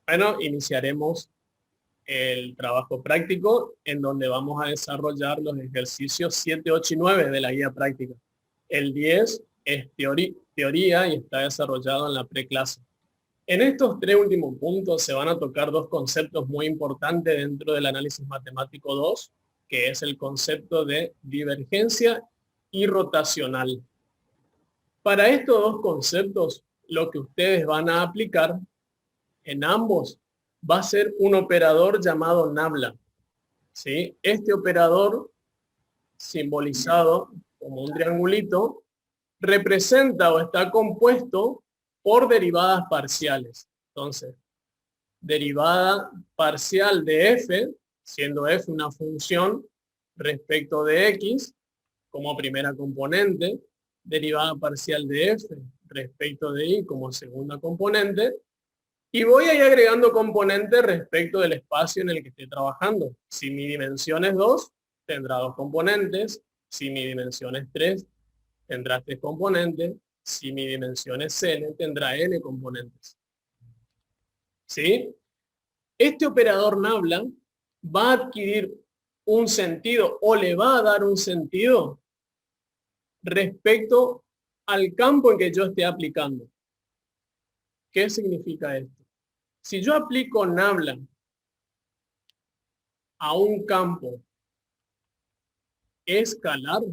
Bueno, iniciaremos el trabajo práctico en donde vamos a desarrollar los ejercicios 7, 8 y 9 de la guía práctica. El 10 es teoría y está desarrollado en la preclase. En estos tres últimos puntos se van a tocar dos conceptos muy importantes dentro del análisis matemático 2, que es el concepto de divergencia y rotacional. Para estos dos conceptos, lo que ustedes van a aplicar en ambos va a ser un operador llamado nabla. ¿Sí? Este operador, simbolizado como un triangulito, representa o está compuesto por derivadas parciales. Entonces, derivada parcial de f, siendo f una función respecto de x como primera componente, derivada parcial de f respecto de y como segunda componente, y voy a ir agregando componentes respecto del espacio en el que esté trabajando. Si mi dimensión es 2, tendrá 2 componentes. Si mi dimensión es 3, tendrá 3 componentes. Si mi dimensión es n, tendrá n componentes. ¿Sí? Este operador nabla va a adquirir un sentido o le va a dar un sentido respecto al campo en que yo esté aplicando. ¿Qué significa esto? Si yo aplico nabla a un campo escalar,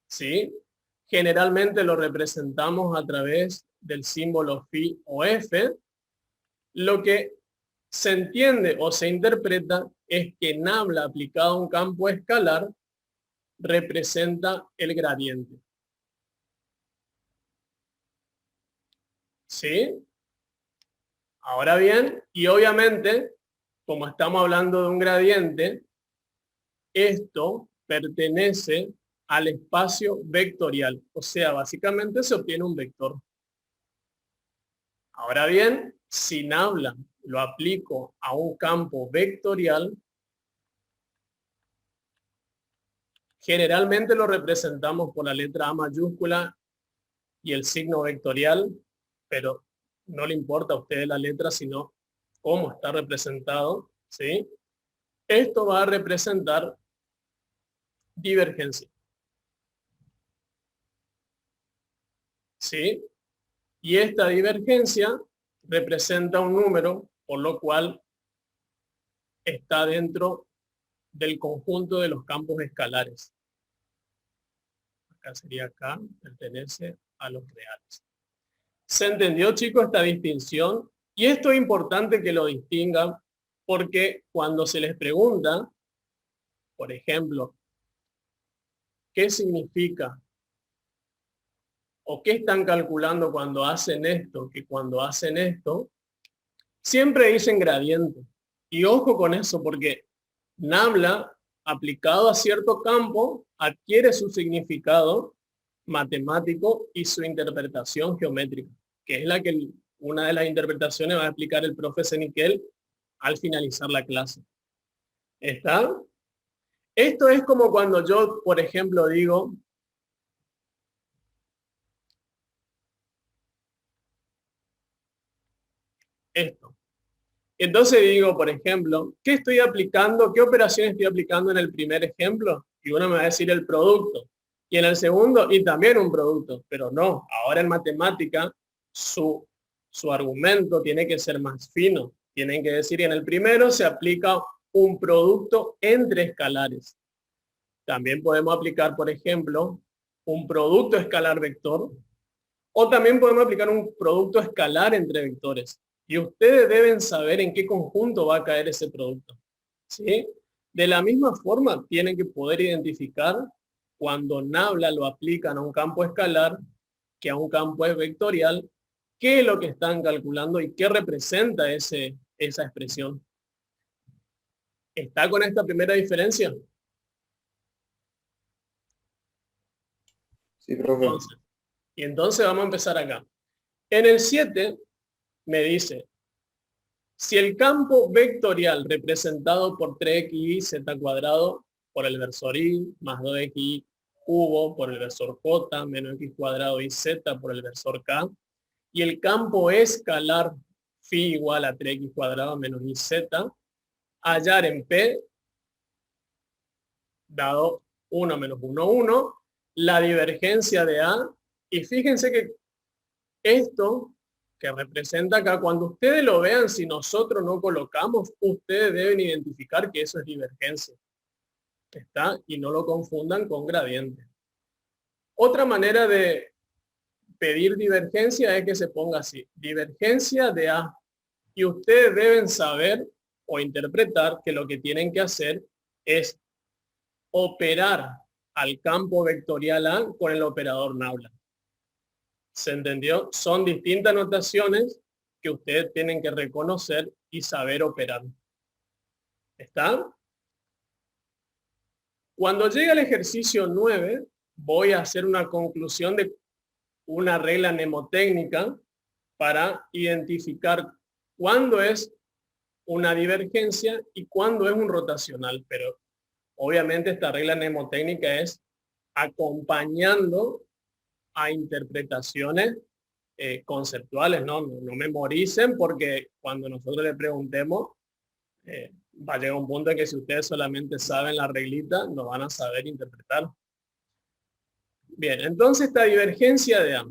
¿sí? Generalmente lo representamos a través del símbolo phi o f. Lo que se entiende o se interpreta es que nabla aplicado a un campo escalar representa el gradiente. ¿Sí? Ahora bien, y obviamente, como estamos hablando de un gradiente, esto pertenece al espacio vectorial. O sea, básicamente se obtiene un vector. Ahora bien, si nabla lo aplico a un campo vectorial, generalmente lo representamos por la letra A mayúscula y el signo vectorial, pero no le importa a usted la letra, sino cómo está representado, ¿sí? Esto va a representar divergencia, ¿sí? Y esta divergencia representa un número, por lo cual está dentro del conjunto de los campos escalares. Acá sería acá, pertenece a los reales. ¿Se entendió, chicos, esta distinción? Y esto es importante que lo distingan porque cuando se les pregunta, por ejemplo, ¿qué significa o qué están calculando cuando hacen esto, que cuando hacen esto, siempre dicen gradiente. Y ojo con eso, porque nabla, aplicado a cierto campo, adquiere su significado matemático y su interpretación geométrica, que es la que una de las interpretaciones va a explicar el profe Seniquel al finalizar la clase. ¿Está? Esto es como cuando yo, por ejemplo, digo, esto. Entonces digo, por ejemplo, ¿qué estoy aplicando? ¿Qué operación estoy aplicando en el primer ejemplo? Y uno me va a decir el producto. Y en el segundo, y también un producto. Pero no, ahora en matemática, su argumento tiene que ser más fino. Tienen que decir, en el primero se aplica un producto entre escalares. También podemos aplicar, por ejemplo, un producto escalar vector. O también podemos aplicar un producto escalar entre vectores. Y ustedes deben saber en qué conjunto va a caer ese producto. ¿Sí? De la misma forma, tienen que poder identificar cuando nabla lo aplican a un campo escalar que a un campo vectorial, qué es lo que están calculando y qué representa esa expresión. ¿Está con esta primera diferencia? Sí, profe. Entonces vamos a empezar acá. En el 7 me dice, si el campo vectorial representado por 3xy z cuadrado por el versor y más 2xy cubo por el versor j menos x cuadrado y z por el versor k y el campo escalar phi igual a 3x cuadrado menos iz, hallar en P, dado 1 menos 1, 1, la divergencia de A, y fíjense que esto que representa acá, cuando ustedes lo vean, si nosotros no colocamos, ustedes deben identificar que eso es divergencia. ¿Está? Y no lo confundan con gradiente. Otra manera de pedir divergencia es que se ponga así, divergencia de A. Y ustedes deben saber o interpretar que lo que tienen que hacer es operar al campo vectorial A con el operador Nabla. ¿Se entendió? Son distintas notaciones que ustedes tienen que reconocer y saber operar. ¿Está? Cuando llegue al ejercicio 9, voy a hacer una conclusión de una regla mnemotécnica para identificar cuándo es una divergencia y cuándo es un rotacional. Pero obviamente esta regla mnemotécnica es acompañando a interpretaciones conceptuales, ¿no? No memoricen, porque cuando nosotros le preguntemos, va a llegar un punto en que si ustedes solamente saben la reglita, no van a saber interpretar. Bien, entonces esta divergencia de A,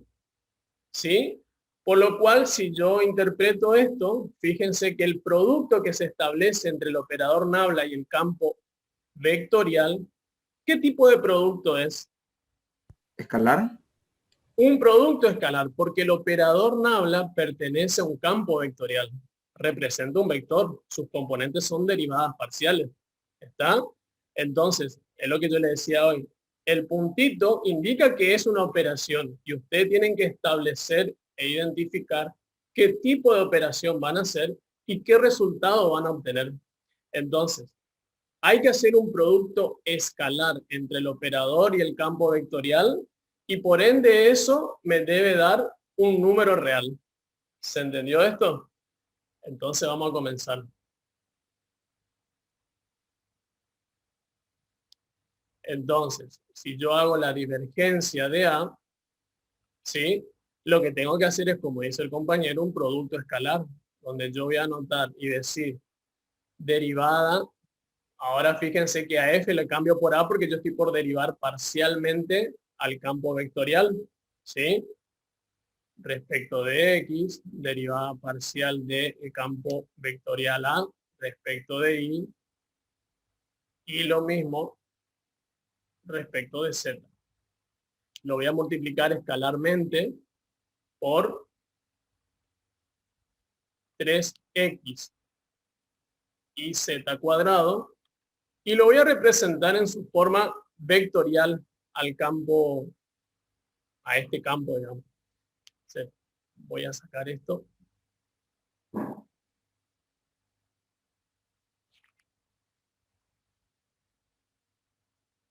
¿sí? Por lo cual, si yo interpreto esto, fíjense que el producto que se establece entre el operador Nabla y el campo vectorial, ¿qué tipo de producto es? ¿Escalar? Un producto escalar, porque el operador Nabla pertenece a un campo vectorial. Representa un vector. Sus componentes son derivadas parciales. ¿Está? Entonces, es lo que yo le decía hoy. El puntito indica que es una operación y ustedes tienen que establecer e identificar qué tipo de operación van a hacer y qué resultado van a obtener. Entonces, hay que hacer un producto escalar entre el operador y el campo vectorial y por ende eso me debe dar un número real. ¿Se entendió esto? Entonces vamos a comenzar. Entonces, si yo hago la divergencia de A, ¿sí? Lo que tengo que hacer es, como dice el compañero, un producto escalar, donde yo voy a anotar y decir derivada. Ahora fíjense que a F le cambio por A porque yo estoy por derivar parcialmente al campo vectorial, ¿sí? Respecto de X, derivada parcial de el campo vectorial A respecto de y lo mismo respecto de Z. Lo voy a multiplicar escalarmente por 3X y Z cuadrado y lo voy a representar en su forma vectorial al campo, a este campo, digamos. Voy a sacar esto.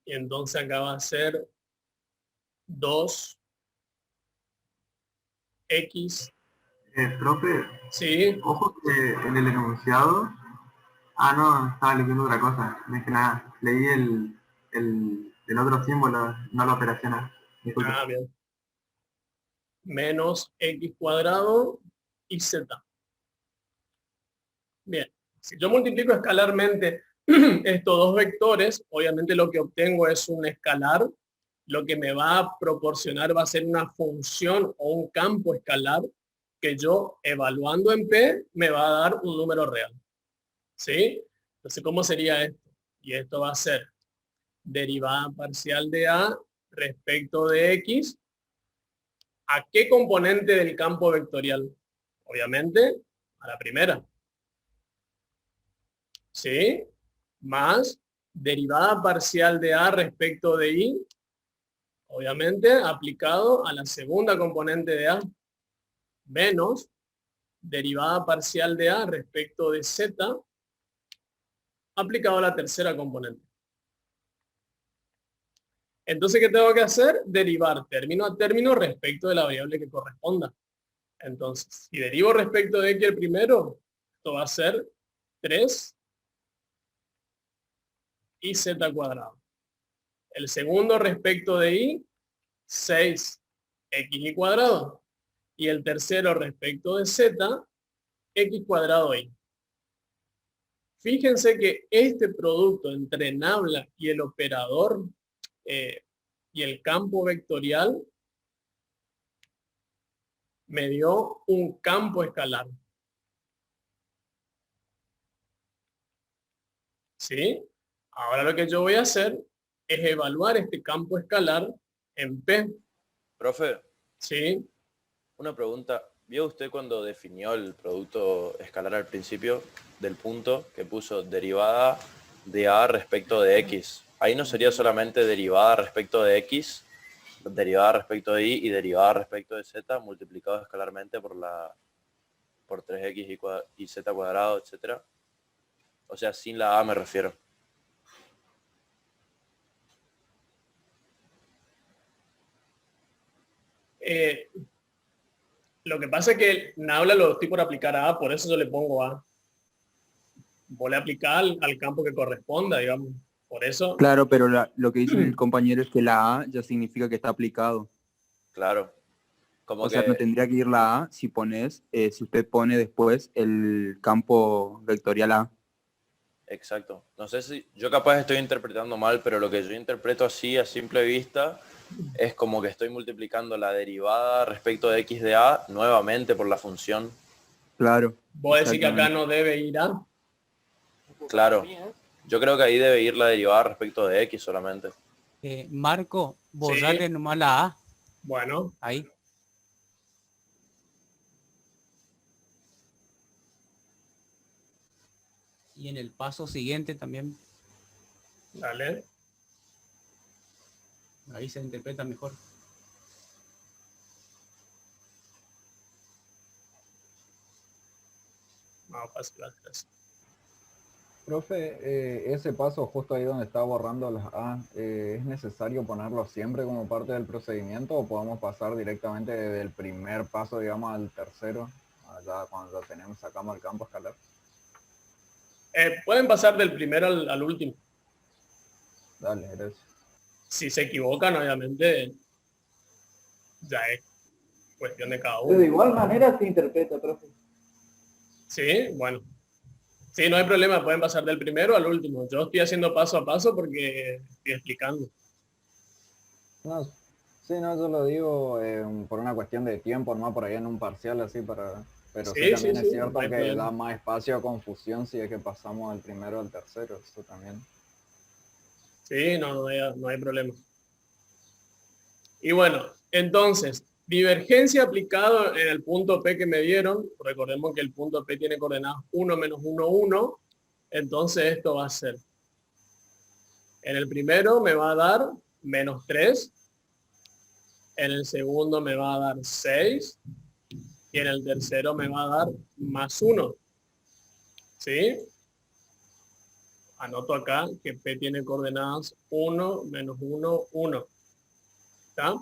Y entonces acá va a ser 2X. Profe, Sí. ojo que en el enunciado... Ah, no, estaba leyendo otra cosa. No es que nada, leí el otro símbolo, no la operación A. Disculpe. Ah, bien. Menos X cuadrado y Z. Bien. Si yo multiplico escalarmente estos dos vectores, obviamente lo que obtengo es un escalar. Lo que me va a proporcionar va a ser una función o un campo escalar que yo, evaluando en P, me va a dar un número real. ¿Sí? Entonces, ¿cómo sería esto? Y esto va a ser derivada parcial de A respecto de X. ¿A qué componente del campo vectorial? Obviamente, a la primera. ¿Sí? Más derivada parcial de A respecto de Y. Obviamente, aplicado a la segunda componente de A. Menos derivada parcial de A respecto de Z. Aplicado a la tercera componente. Entonces, ¿qué tengo que hacer? Derivar término a término respecto de la variable que corresponda. Entonces, si derivo respecto de X el primero, esto va a ser 3 y Z cuadrado. El segundo respecto de Y, 6X y cuadrado. y el tercero respecto de z, x cuadrado y. Fíjense que este producto entre nabla y el operador y el campo vectorial me dio un campo escalar. ¿Sí? Ahora lo que yo voy a hacer es evaluar este campo escalar en P. Profe, ¿Sí? una pregunta. ¿Vio usted cuando definió el producto escalar al principio del punto que puso derivada de A respecto de X? Ahí no sería solamente derivada respecto de X, derivada respecto de Y y derivada respecto de Z multiplicado escalarmente por 3X y Z cuadrado, etcétera. O sea, sin la A me refiero. Lo que pasa es que Nabla lo estoy por aplicar a A, por eso yo le pongo A. Vos le aplicás al campo que corresponda, digamos. Por eso, Claro, pero lo que dice el compañero es que la A ya significa que está aplicado. Claro. Como O sea, no que, tendría que ir la A si pones, si usted pone después el campo vectorial A. exacto. No sé si yo capaz estoy interpretando mal, pero lo que yo interpreto así a simple vista es como que estoy multiplicando la derivada respecto de x de a nuevamente por la función. Claro, vos decís que acá exactamente. no debe ir A. Claro. Yo creo que ahí debe ir la derivada respecto de x solamente. Marco, Sí. borrarle nomás la A, Bueno, ahí. Y en el paso siguiente también, dale. ahí se interpreta mejor. Vamos a pasar las tres. Profe, ese paso justo ahí donde está borrando las A, ¿es necesario ponerlo siempre como parte del procedimiento o podemos pasar directamente del primer paso, digamos, al tercero, allá cuando sacamos el campo escalar? Pueden pasar del primero al último. Dale, gracias. Si se equivocan, obviamente, ya es cuestión de cada Pero uno. de igual manera se interpreta, profe. Sí, bueno. Sí, no hay problema, pueden pasar del primero al último. Yo estoy haciendo paso a paso porque estoy explicando. No, sí, no, yo lo digo por una cuestión de tiempo, no por ahí en un parcial así para... Pero sí, Sí, también sí, es sí, cierto no hay que problema. da más espacio a confusión si es que pasamos del primero al tercero, eso también. Sí, no hay problema. Y bueno, entonces, divergencia aplicado en el punto P que me dieron. Recordemos que el punto P tiene coordenadas 1, menos 1, 1. Entonces esto va a ser. En el primero me va a dar menos 3. En el segundo me va a dar 6. Y en el tercero me va a dar más 1. ¿Sí? Anoto acá que P tiene coordenadas 1, menos 1, 1. ¿Está?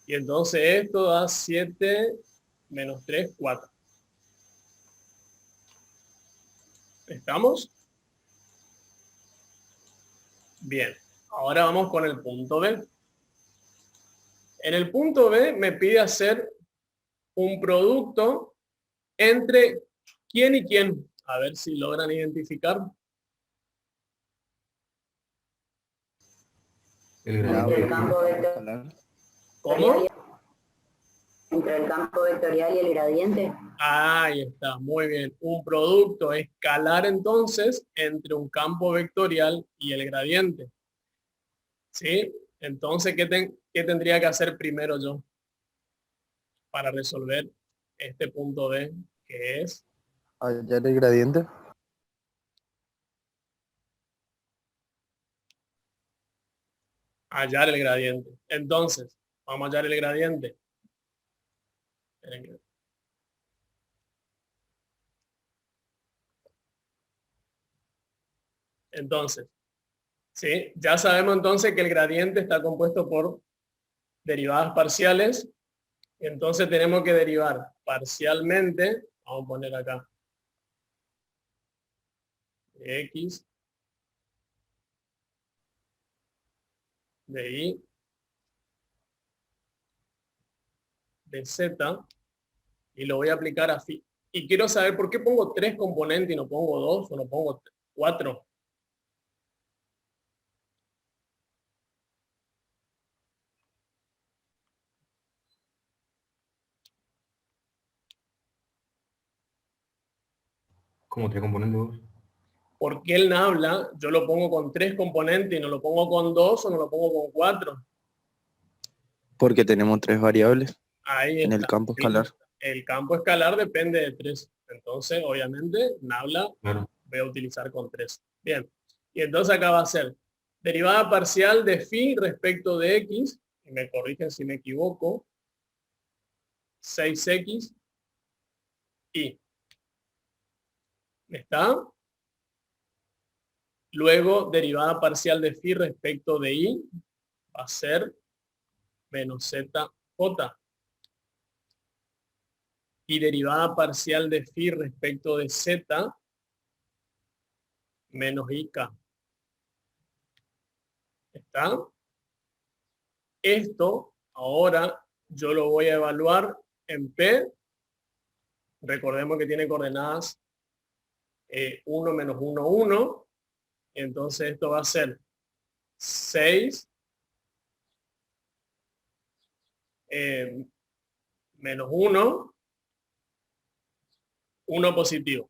Y entonces esto da 7 menos 3, 4. ¿Estamos? Bien. Ahora vamos con el punto B. En el punto B me pide hacer un producto entre quién y quién. A ver si logran identificar. Entre el campo vectorial. ¿Cómo? Entre el campo vectorial y el gradiente. Ahí está, muy bien. Un producto escalar entonces entre un campo vectorial y el gradiente. ¿Sí? Entonces, ¿qué tendría que hacer primero yo para resolver este punto B, que es Hallar el gradiente. hallar el gradiente? Entonces, vamos a hallar el gradiente. Entonces, ¿sí? Ya sabemos entonces que el gradiente está compuesto por derivadas parciales. Entonces tenemos que derivar parcialmente, vamos a poner acá, de X, de Y, de Z, y lo voy a aplicar a phi. Y quiero saber por qué pongo 3 componentes y no pongo 2 o no pongo 4. ¿Cómo 3 componentes vos? ¿Por qué el nabla yo lo pongo con 3 componentes y no lo pongo con 2 o no lo pongo con 4? Porque tenemos 3 variables Ahí en el está. campo escalar. El campo escalar depende de 3. Entonces, obviamente, nabla Claro. voy a utilizar con 3. Bien. Y entonces acá va a ser derivada parcial de phi respecto de x, y me corrigen si me equivoco, 6x y. ¿Está? Luego, derivada parcial de phi respecto de y va a ser menos zj. Y derivada parcial de phi respecto de z menos ik. ¿Está? Esto ahora yo lo voy a evaluar en P. Recordemos que tiene coordenadas 1 menos 1, 1. Entonces esto va a ser 6 menos 1, 1 positivo.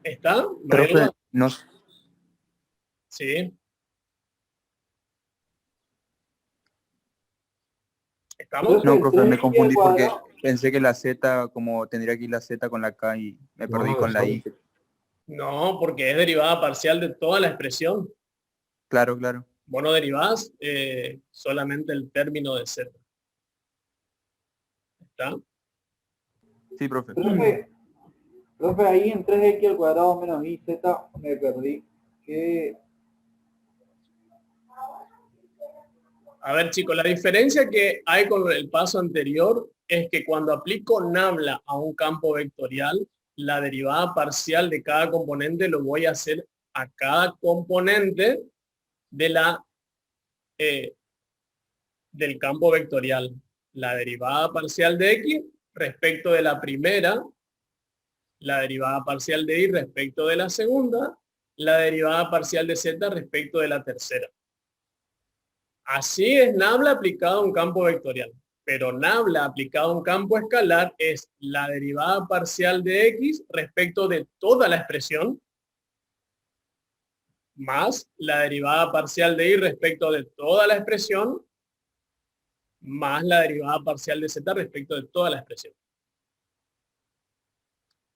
¿Está? Profe, no, Sí. ¿Estamos? no, profe, me confundí porque pensé que la Z, como tendría que ir la Z con la K y me perdí No, con la I. No, porque es derivada parcial de toda la expresión. Claro, claro. Vos no derivás solamente el término de z. ¿Está? Sí, profe. Profe, ahí en 3x al cuadrado menos iz me perdí. ¿Qué? A ver, chicos, la diferencia que hay con el paso anterior es que cuando aplico nabla a un campo vectorial, la derivada parcial de cada componente lo voy a hacer a cada componente de del campo vectorial. La derivada parcial de x respecto de la primera, la derivada parcial de y respecto de la segunda, la derivada parcial de z respecto de la tercera. Así es nabla aplicado a un campo vectorial, pero nabla aplicado a un campo escalar es la derivada parcial de x respecto de toda la expresión más la derivada parcial de y respecto de toda la expresión más la derivada parcial de z respecto de toda la expresión.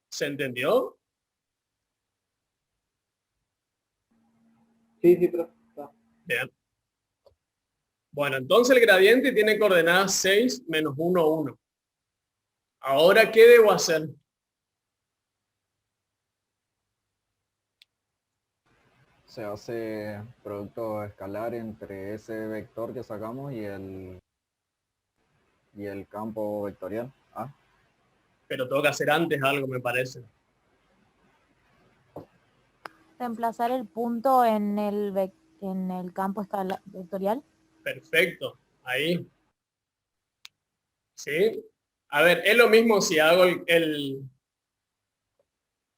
¿Se entendió? Sí, profe. Bien. Bueno, entonces el gradiente tiene coordenadas 6 menos 1, 1. Ahora, ¿qué debo hacer? Se hace producto escalar entre ese vector que sacamos y el campo vectorial. Pero tengo que hacer antes algo, me parece. Reemplazar el punto en el campo vectorial. Perfecto. Ahí. ¿Sí? A ver, es lo mismo si hago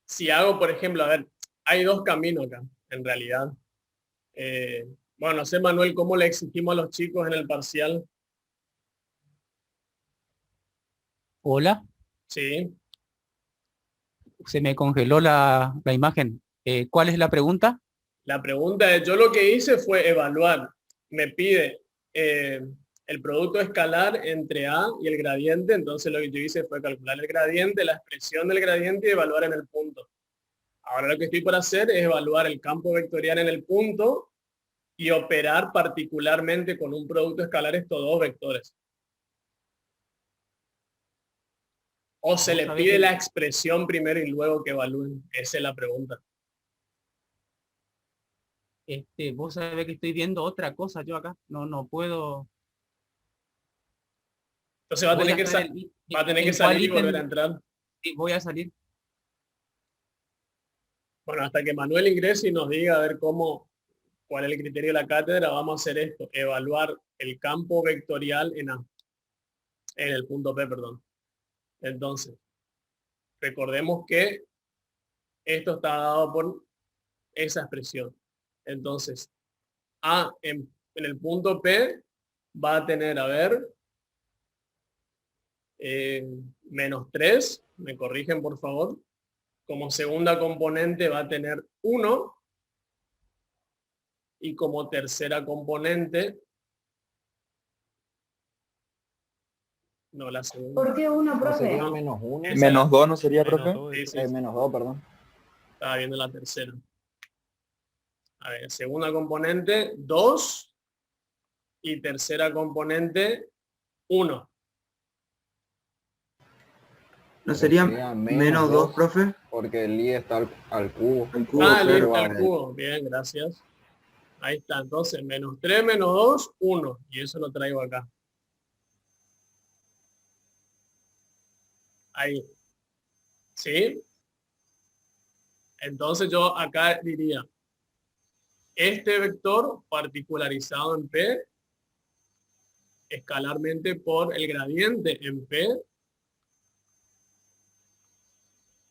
si hago, por ejemplo, a ver, hay dos caminos acá, en realidad. Bueno, no sé, Manuel, cómo le exigimos a los chicos en el parcial. Hola, Sí. se me congeló la imagen. ¿Cuál es la pregunta? La pregunta es, yo lo que hice fue evaluar. Me pide el producto escalar entre A y el gradiente, entonces lo que yo hice fue calcular el gradiente, la expresión del gradiente y evaluar en el punto. Ahora lo que estoy por hacer es evaluar el campo vectorial en el punto y operar particularmente con un producto escalar estos dos vectores. ¿O se le pide la expresión primero y luego que evalúen? Esa es la pregunta. Vos sabés que estoy viendo otra cosa yo acá. No puedo. Entonces va a tener que salir y volver a entrar. Sí, voy a salir. Bueno, hasta que Manuel ingrese y nos diga a ver cuál es el criterio de la cátedra, vamos a hacer esto, evaluar el campo vectorial en A. en el punto P, perdón. Entonces, recordemos que esto está dado por esa expresión. Entonces, A en el punto P va a tener, a ver, menos 3, me corrigen por favor. Como segunda componente va a tener 1 y como tercera componente, no la segunda. ¿Por qué 1, ¿No profe? sería No, menos 1? esa Menos era- 2 no sería, Menos profe. dos, sí, sí, sí, Menos 2, perdón. estaba viendo la tercera. A ver, segunda componente, 2 y tercera componente, 1. ¿No sería Sería menos 2, profe? porque el i está al cubo. Al cubo, Ah, claro. listo, al cubo. Bien, gracias. Ahí está, entonces, menos 3, menos 2, 1. Y eso lo traigo acá. Ahí. ¿Sí? Entonces yo acá diría, este vector particularizado en P, escalarmente por el gradiente en P,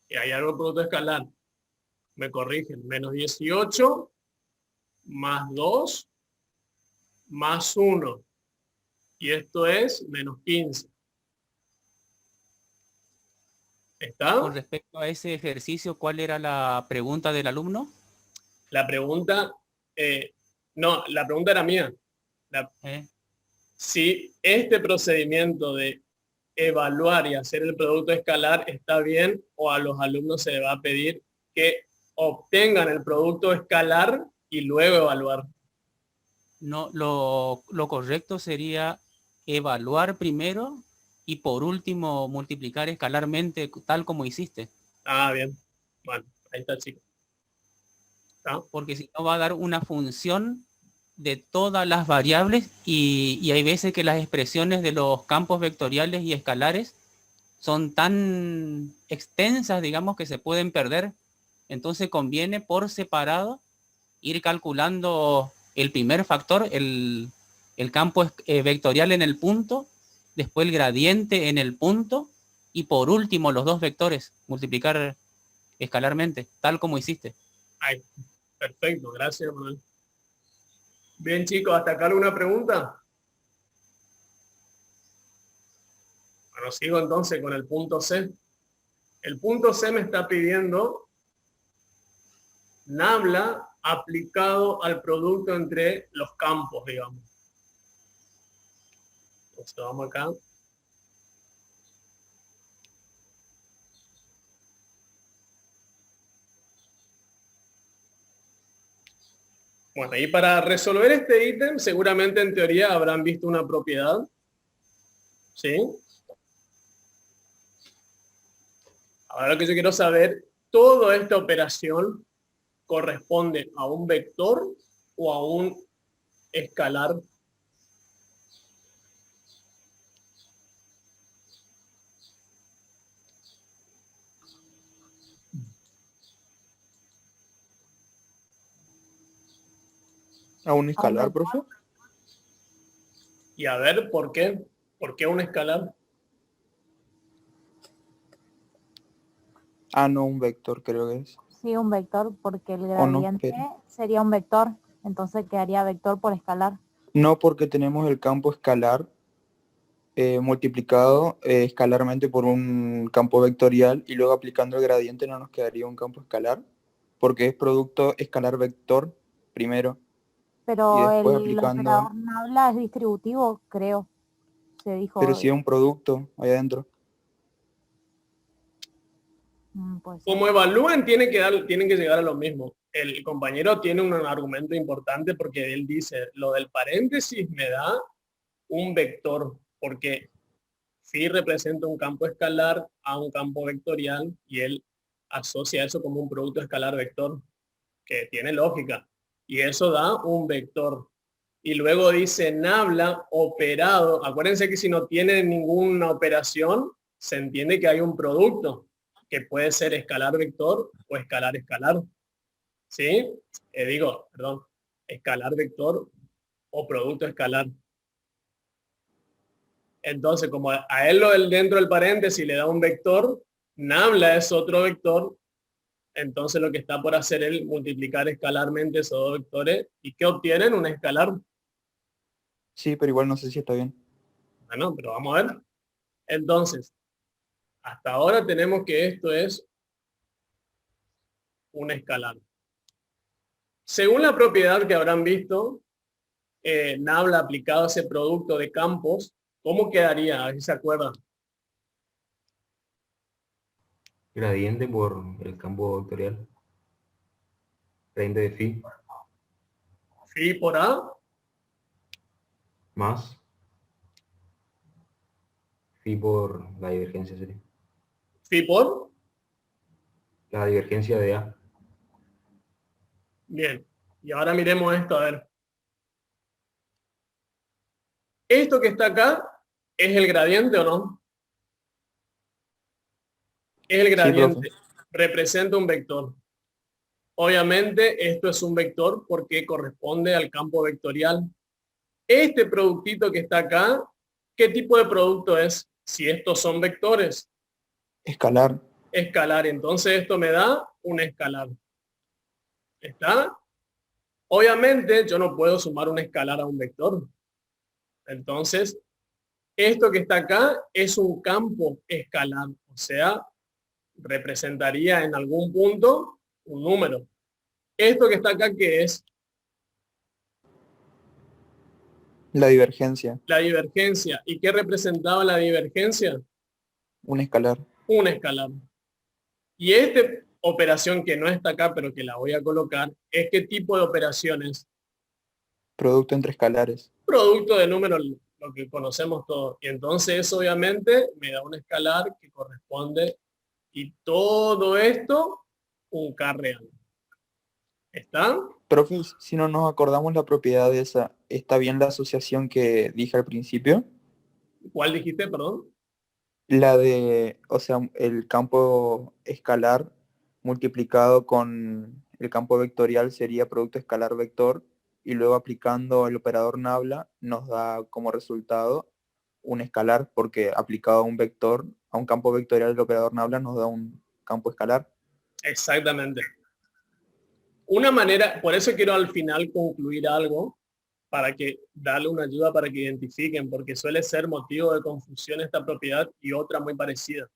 y hay algo producto escalar. Me corrigen, menos 18, más 2, más 1. Y esto es menos 15. ¿Está? Con respecto a ese ejercicio, ¿cuál era la pregunta del alumno? La pregunta, no, la pregunta era mía. Si este procedimiento de evaluar y hacer el producto escalar está bien, o a los alumnos se les va a pedir que obtengan el producto escalar y luego evaluar. No, lo correcto sería evaluar primero y por último multiplicar escalarmente tal como hiciste. Ah, bien. Bueno, ahí está, chicos. ¿Está? Porque si no va a dar una función de todas las variables y hay veces que las expresiones de los campos vectoriales y escalares son tan extensas, digamos, que se pueden perder. Entonces conviene por separado ir calculando el primer factor, el campo vectorial en el punto, después el gradiente en el punto y por último los dos vectores, multiplicar escalarmente, tal como hiciste. Ahí. Perfecto, gracias, Manuel. Bien, chicos, ¿hasta acá alguna pregunta? Bueno, sigo entonces con el punto C. El punto C me está pidiendo nabla aplicado al producto entre los campos, digamos. Entonces vamos acá. Bueno, y para resolver este ítem, seguramente en teoría habrán visto una propiedad. ¿Sí? Ahora lo que yo quiero saber, ¿toda esta operación corresponde a un vector o a un escalar? ¿A un escalar, profe? Y a ver, ¿por qué? ¿Por qué un escalar? Ah, no, un vector creo que es. Sí, un vector, porque el ¿O no? gradiente Pero- sería un vector, entonces quedaría vector por escalar. No, porque tenemos el campo escalar multiplicado escalarmente por un campo vectorial y luego aplicando el gradiente no nos quedaría un campo escalar, porque es producto escalar vector primero y Pero después el aplicando, operador nabla es distributivo, creo. Se dijo. pero si es un producto ahí adentro. Pues, Como evalúen, tienen que llegar a lo mismo. El compañero tiene un argumento importante porque él dice, lo del paréntesis me da un vector, porque phi representa un campo escalar a un campo vectorial y él asocia eso como un producto escalar vector, que tiene lógica. Y eso da un vector. Y luego dice nabla operado. Acuérdense que si no tiene ninguna operación, se entiende que hay un producto que puede ser escalar vector o escalar escalar. ¿Sí? Perdón, escalar vector o producto escalar. Entonces, como a él dentro del paréntesis le da un vector, nabla es otro vector, entonces lo que está por hacer es multiplicar escalarmente esos dos vectores. ¿Y qué obtienen? Un escalar. Sí, pero igual no sé si está bien. Bueno, pero vamos a ver. Entonces, hasta ahora tenemos que esto es un escalar. Según la propiedad que habrán visto, Nabla aplicado a ese producto de campos, ¿cómo quedaría? A ver si se acuerdan. Gradiente por el campo vectorial. Gradiente de phi Phi por A, más phi por la divergencia sería. phi por. La divergencia de A. Bien. Y ahora miremos esto, a ver. ¿Esto que está acá es el gradiente o no? Es el Sí, gradiente. profe. Representa un vector. Obviamente esto es un vector porque corresponde al campo vectorial. Este productito que está acá, ¿qué tipo de producto es? Si estos son vectores, Escalar. escalar. Entonces esto me da un escalar. ¿Está? Obviamente yo no puedo sumar un escalar a un vector. Entonces, esto que está acá es un campo escalar. O sea, representaría en algún punto un número. Esto que está acá, ¿qué es? La divergencia. La divergencia. ¿Y qué representaba la divergencia? Un escalar. Un escalar. Y esta operación que no está acá, pero que la voy a colocar, es qué tipo de operaciones. Producto entre escalares. Producto de números, lo que conocemos todos. Y entonces eso obviamente me da un escalar que corresponde, y todo esto, un K real. ¿Está? Profe, si no nos acordamos la propiedad de esa, ¿está bien la asociación que dije al principio? ¿Cuál dijiste, perdón? La de, o sea, el campo escalar multiplicado con el campo vectorial sería producto escalar vector y luego aplicando el operador nabla nos da como resultado un escalar porque aplicado a un vector, a un campo vectorial el operador nabla nos da un campo escalar. Exactamente. Una manera, por eso quiero al final concluir algo, para que darle una ayuda para que identifiquen, porque suele ser motivo de confusión esta propiedad y otra muy parecida.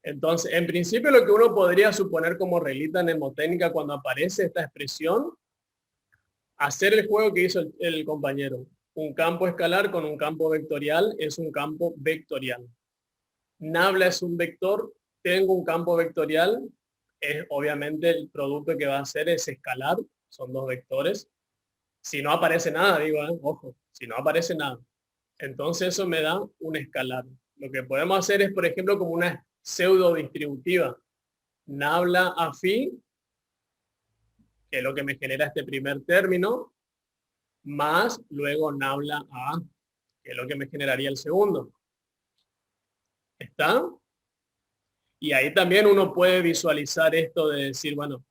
Entonces, en principio lo que uno podría suponer como reglita mnemotécnica cuando aparece esta expresión, hacer el juego que hizo el compañero. Un campo escalar con un campo vectorial es un campo vectorial. Nabla es un vector, tengo un campo vectorial, es obviamente el producto que va a hacer es escalar, son dos vectores. Si no aparece nada, digo, ojo, si no aparece nada, entonces eso me da un escalar. Lo que podemos hacer es, por ejemplo, como una pseudo distributiva. Nabla a phi, que es lo que me genera este primer término, más luego nabla a A, que es lo que me generaría el segundo. ¿Está? Y ahí también uno puede visualizar esto de decir, bueno,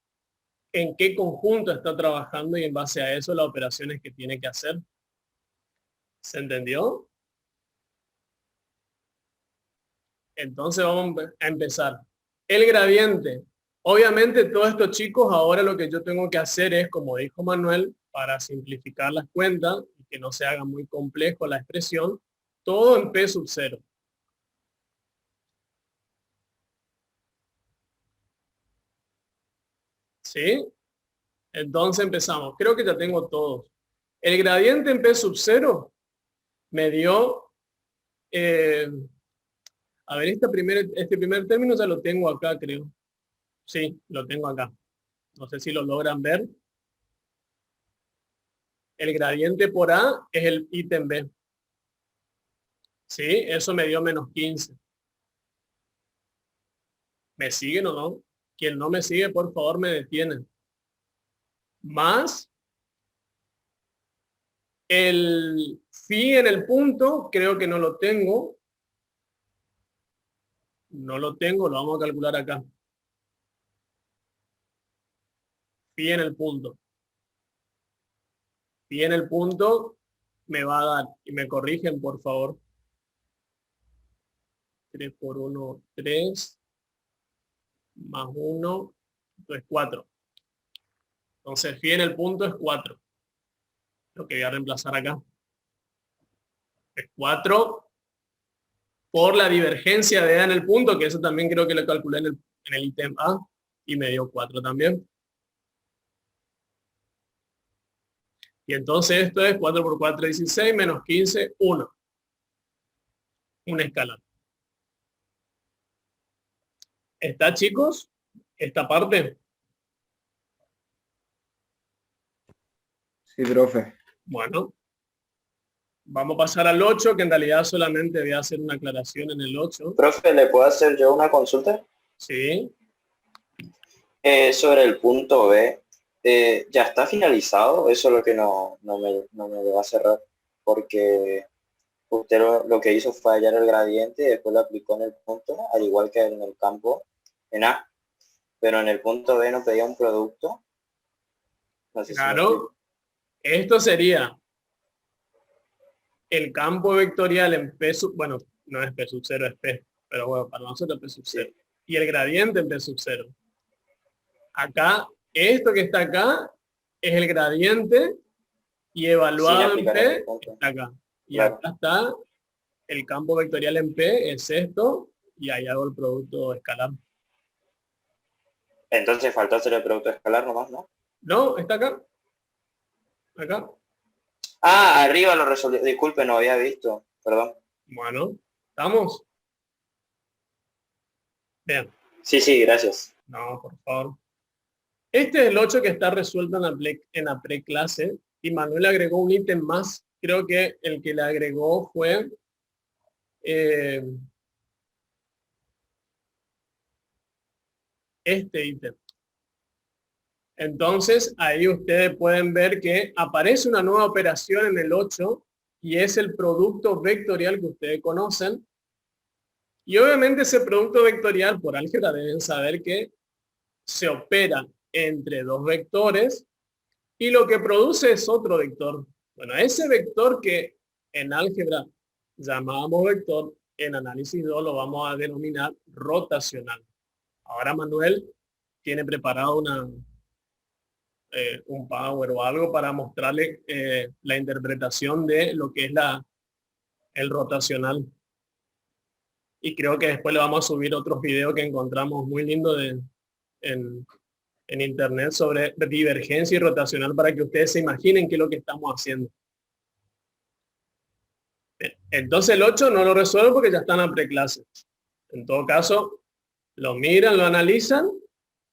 en qué conjunto está trabajando y en base a eso las operaciones que tiene que hacer. ¿Se entendió? Entonces vamos a empezar. El gradiente. Obviamente todos estos chicos, ahora lo que yo tengo que hacer es, como dijo Manuel, para simplificar las cuentas y que no se haga muy complejo la expresión, todo en P sub 0. ¿Sí? Entonces empezamos. Creo que ya tengo todos. El gradiente en P sub 0 me dio, a ver, este primer término ya lo tengo acá, creo. Sí, lo tengo acá. No sé si lo logran ver. El gradiente por A es el ítem B. Sí, eso me dio menos 15. ¿Me siguen o no? Quien no me sigue, por favor, me detiene. Más el phi en el punto, creo que no lo tengo. No lo tengo, lo vamos a calcular acá. Phi en el punto. Phi en el punto me va a dar, y me corrigen, por favor, 3 por 1, 3, más 1, esto es 4. Entonces, phi en el punto es 4. Lo que voy a reemplazar acá. Es 4 por la divergencia de A en el punto, que eso también creo que lo calculé en el ítem A, y me dio 4 también. Y entonces esto es 4 por 4, 16, menos 15, 1. Un escalar. ¿Está, chicos? Esta parte. Sí, profe. Bueno. Vamos a pasar al 8, que en realidad solamente voy a hacer una aclaración en el 8. Profe, ¿le puedo hacer yo una consulta? Sí. Sobre el punto B, ¿ya está finalizado? Eso es lo que no me va a cerrar, porque usted lo que hizo fue hallar el gradiente y después lo aplicó en el punto, al igual que en el campo en A, pero en el punto B no pedía un producto. No sé si me explico. Claro. Esto sería el campo vectorial en P sub, bueno, no es P sub 0, es P, pero bueno, para nosotros es P sub 0. Y el gradiente en P sub 0. Acá, esto que está acá es el gradiente y evaluado en P está acá. Y claro, acá está el campo vectorial en P, es esto, y ahí hago el producto escalar. Entonces faltó hacer el producto escalar nomás, ¿no? No, está acá. Acá. Ah, arriba lo resolví. Disculpe, no había visto. Perdón. Bueno, ¿estamos? Bien. Sí, sí, gracias. No, por favor. Este es el 8 que está resuelto en la preclase y Manuel agregó un ítem más. Creo que el que le agregó fue este ítem. Entonces, ahí ustedes pueden ver que aparece una nueva operación en el 8 y es el producto vectorial que ustedes conocen. Y obviamente ese producto vectorial, por álgebra, deben saber que se opera entre dos vectores y lo que produce es otro vector. Bueno, ese vector que en álgebra llamábamos vector, en análisis 2 lo vamos a denominar rotacional. Ahora Manuel tiene preparado un power o algo para mostrarle la interpretación de lo que es el rotacional. Y creo que después le vamos a subir otros videos que encontramos muy lindos en internet sobre divergencia y rotacional para que ustedes se imaginen qué es lo que estamos haciendo. Bien. Entonces el 8 no lo resuelvo porque ya está en la preclase. En todo caso, lo miran, lo analizan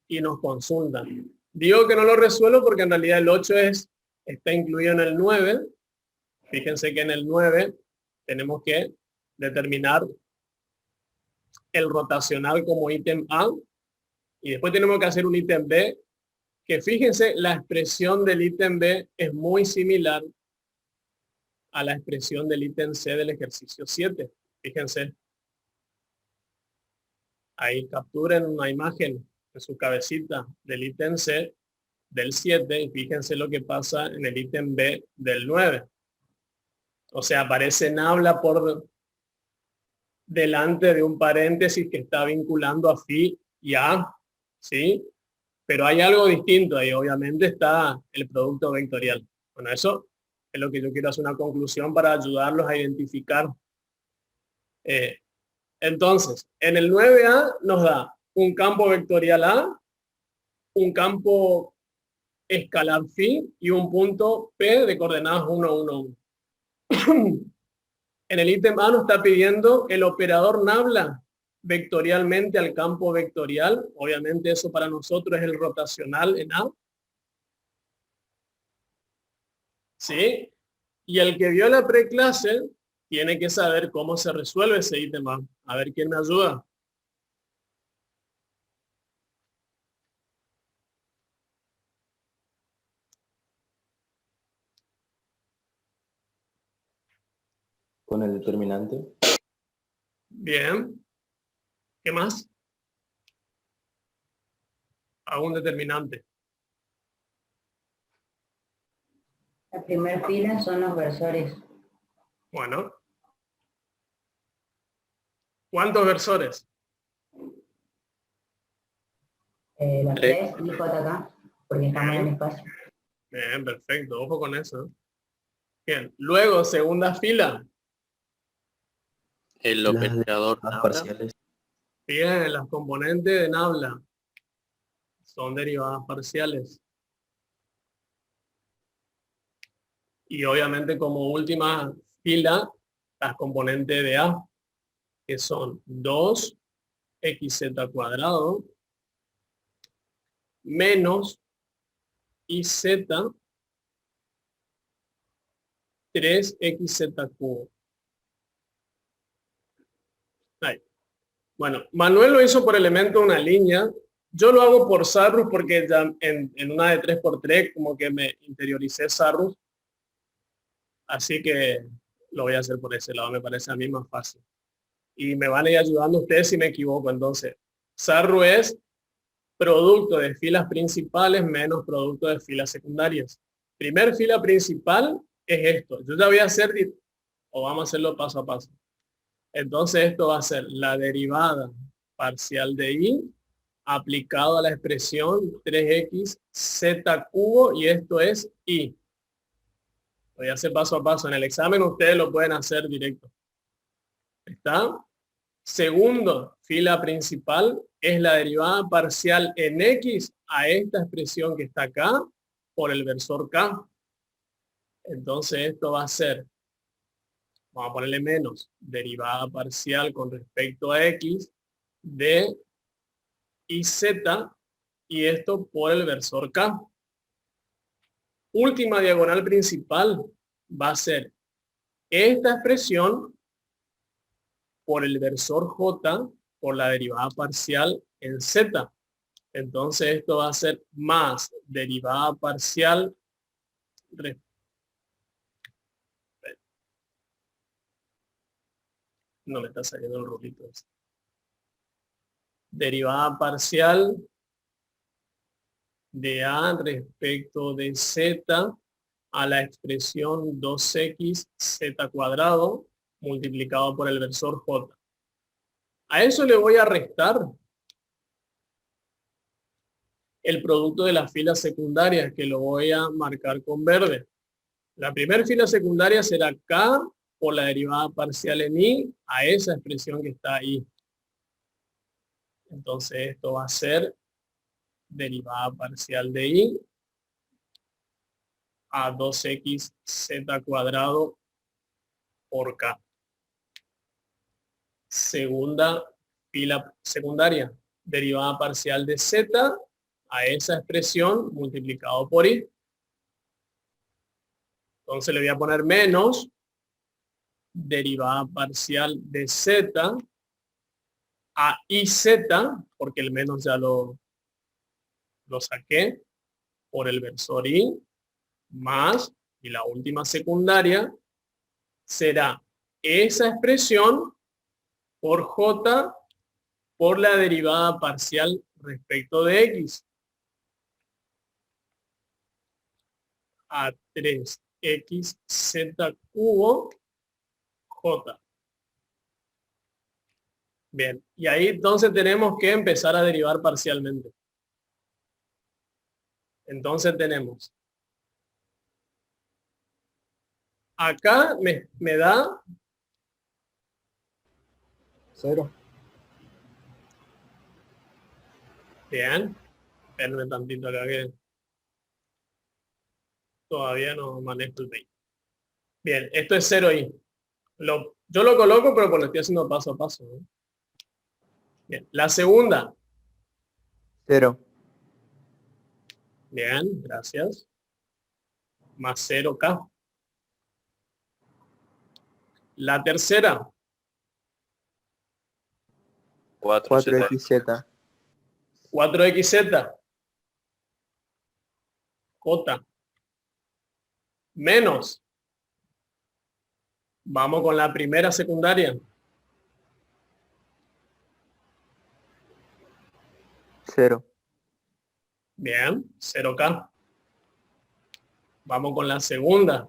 y nos consultan. Digo que no lo resuelvo porque en realidad el 8 está incluido en el 9. Fíjense que en el 9 tenemos que determinar el rotacional como ítem A y después tenemos que hacer un ítem B, que fíjense, la expresión del ítem B es muy similar a la expresión del ítem C del ejercicio 7. Fíjense. Ahí capturen una imagen en su cabecita del ítem C del 7 y fíjense lo que pasa en el ítem B del 9. O sea, aparece en habla por delante de un paréntesis que está vinculando a phi y a A, ¿sí? Pero hay algo distinto ahí, obviamente está el producto vectorial. Bueno, eso es lo que yo quiero hacer una conclusión para ayudarlos a identificar. Entonces, en el 9A nos da un campo vectorial A, un campo escalar phi y un punto P de coordenadas 1, 1, 1. En el ítem A nos está pidiendo el operador nabla vectorialmente al campo vectorial. Obviamente eso para nosotros es el rotacional en A. ¿Sí? Y el que vio la preclase tiene que saber cómo se resuelve ese ítem A. A ver quién me ayuda. Con el determinante. Bien. ¿Qué más? Hago un determinante. La primera fila son los versores. Bueno. ¿Cuántos versores? Las 3 y JK, porque estamos en espacio. Bien, perfecto. Ojo con eso. Bien. Luego, segunda fila. El Las operador derivadas Nabla. parciales. Bien, las componentes de Nabla son derivadas parciales. Y obviamente como última fila, las componentes de A, que son 2xz cuadrado menos iz 3xz cubo. Ahí. Bueno, Manuel lo hizo por elemento de una línea. Yo lo hago por Sarrus porque ya en una de 3×3 como que me interioricé Sarrus. Así que lo voy a hacer por ese lado, me parece a mí más fácil. Y me van a ir ayudando ustedes si me equivoco. Entonces, Sarrus es producto de filas principales menos producto de filas secundarias. Primer fila principal es esto. Yo ya voy a hacer, o vamos a hacerlo paso a paso. Entonces esto va a ser la derivada parcial de y aplicado a la expresión 3xz cubo y esto es y. Voy a hacer paso a paso. En el examen ustedes lo pueden hacer directo. ¿Está? Segundo, fila principal es la derivada parcial en x a esta expresión que está acá por el versor k. Entonces esto va a ser, vamos a ponerle menos, derivada parcial con respecto a x de iz y esto por el versor k. Última diagonal principal va a ser esta expresión por el versor j por la derivada parcial en z. Entonces esto va a ser más derivada parcial no me está saliendo el rulito. Derivada parcial de a respecto de z a la expresión 2x cuadrado multiplicado por el versor j. A eso le voy a restar el producto de las filas secundarias, que lo voy a marcar con verde. La primera fila secundaria será k por la derivada parcial en y a esa expresión que está ahí. Entonces esto va a ser derivada parcial de y a 2xz cuadrado por k. Segunda fila secundaria, derivada parcial de z a esa expresión multiplicado por y. Entonces le voy a poner menos derivada parcial de z a iz, porque el menos ya lo saqué, por el versor y, más, y la última secundaria será esa expresión por j por la derivada parcial respecto de x a 3xz cubo j. Bien, y ahí entonces tenemos que empezar a derivar parcialmente. Entonces tenemos, acá me da 0. Bien, espérenme tantito acá que todavía no manejo el 20. Bien, esto es 0i. Yo lo coloco, pero pues lo estoy haciendo paso a paso, ¿no? Bien, la segunda. 0. Bien, gracias. Más 0k. La tercera. 4xz. 4xz. J. Menos. Vamos con la primera secundaria. 0. Bien, 0k. Vamos con la segunda.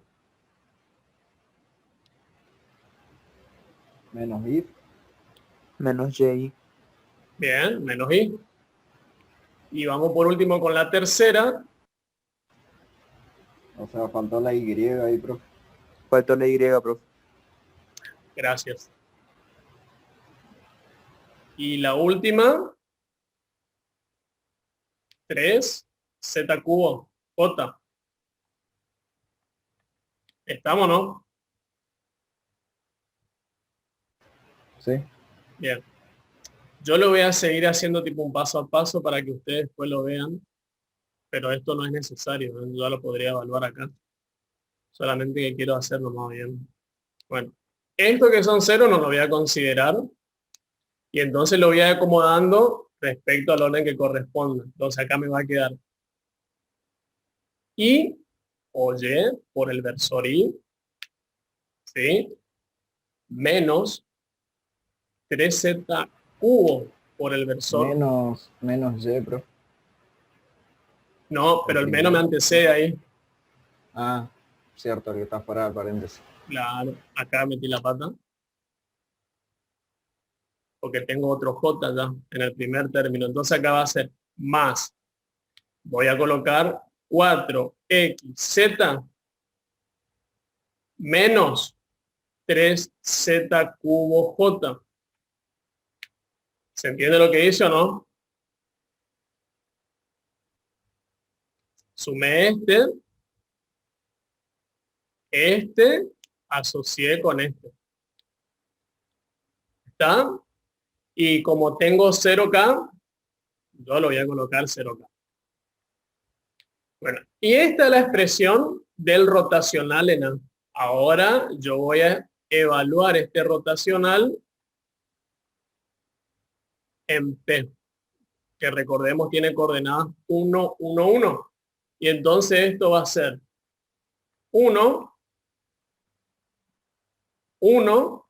Menos i. Menos Y. Bien, menos I. Y vamos por último con la tercera. O sea, faltó la Y ahí, profe. Faltó la Y, profe. Gracias. Y la última, 3, Z cubo, J. ¿Estamos o no? Sí. Bien. Yo lo voy a seguir haciendo tipo un paso a paso para que ustedes después lo vean, pero esto no es necesario, ¿no? Yo lo podría evaluar acá. Solamente que quiero hacerlo más bien. Bueno, esto que son 0 no lo voy a considerar y entonces lo voy a ir acomodando respecto al orden que corresponda. Entonces acá me va a quedar I o Y por el versor I, ¿sí? Menos 3Z cubo por el versor. Menos Y, profe. No, pero el menos me antecede ahí. Ah, cierto, que está fuera del paréntesis. Claro, acá metí la pata. Porque tengo otro J ya en el primer término. Entonces acá va a ser más. Voy a colocar 4xz menos 3z cubo j. ¿Se entiende lo que hice o no? Sumé este, asocié con este. ¿Está? Y como tengo 0K, yo lo voy a colocar 0K. Bueno, y esta es la expresión del rotacional en A. Ahora yo voy a evaluar este rotacional en P, que recordemos tiene coordenadas 1, 1, 1. Y entonces esto va a ser 1, 1,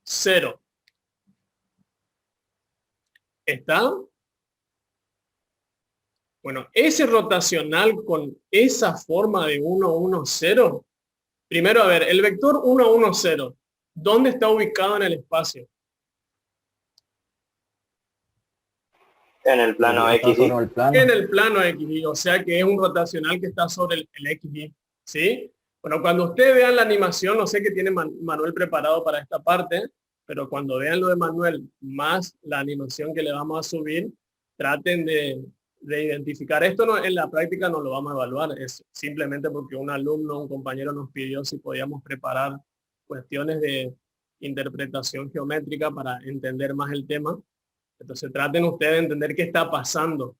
0. ¿Está? Bueno, ese rotacional con esa forma de 1, 1, 0. Primero, a ver, el vector 1, 1, 0. ¿Dónde está ubicado en el espacio? En el plano XY. En el plano XY, o sea que es un rotacional que está sobre el XY, ¿sí? Bueno, cuando ustedes vean la animación, no sé qué tiene Manuel preparado para esta parte, pero cuando vean lo de Manuel más la animación que le vamos a subir, traten de identificar. Esto no, en la práctica no lo vamos a evaluar, es simplemente porque un alumno, un compañero nos pidió si podíamos preparar cuestiones de interpretación geométrica para entender más el tema. Entonces traten ustedes de entender qué está pasando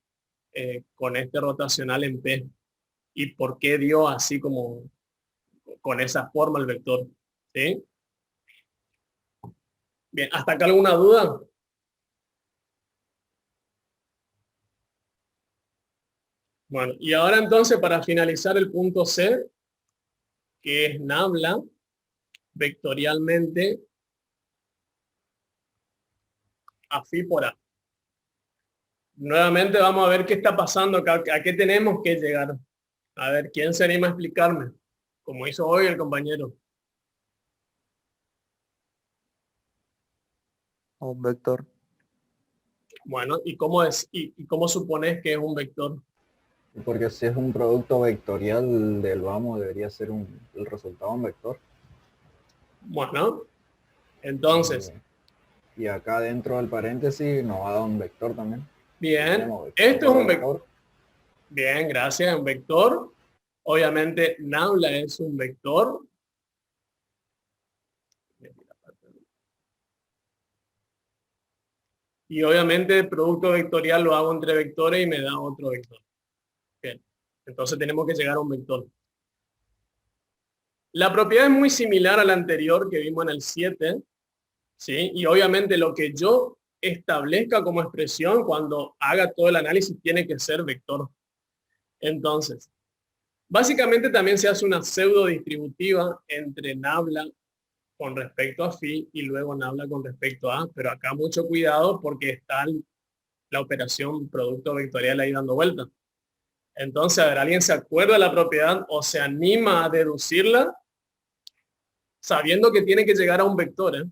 con este rotacional en P y por qué dio así como con esa forma el vector. ¿Sí? Bien, ¿hasta acá alguna duda? Bueno, y ahora entonces para finalizar el punto C, que es Nabla, vectorialmente a phi por A. Nuevamente vamos a ver qué está pasando acá, a qué tenemos que llegar. A ver, ¿quién se anima a explicarme? Como hizo hoy el compañero. Un vector. Bueno, ¿y cómo es? ¿Y cómo supones que es un vector? Porque si es un producto vectorial del vamos, debería ser el resultado un vector. Bueno, entonces. Y acá dentro del paréntesis nos va a dar un vector también. Bien, esto es un vector. Bien, gracias, un vector. Obviamente, Nabla es un vector. Y obviamente el producto vectorial lo hago entre vectores y me da otro vector. Bien, entonces tenemos que llegar a un vector. La propiedad es muy similar a la anterior que vimos en el 7, ¿sí? Y obviamente lo que yo establezca como expresión cuando haga todo el análisis tiene que ser vector. Entonces, básicamente también se hace una pseudo distributiva entre Nabla con respecto a phi y luego Nabla con respecto a, pero acá mucho cuidado porque está la operación producto vectorial ahí dando vuelta. Entonces, a ver, ¿alguien se acuerda de la propiedad o se anima a deducirla sabiendo que tiene que llegar a un vector?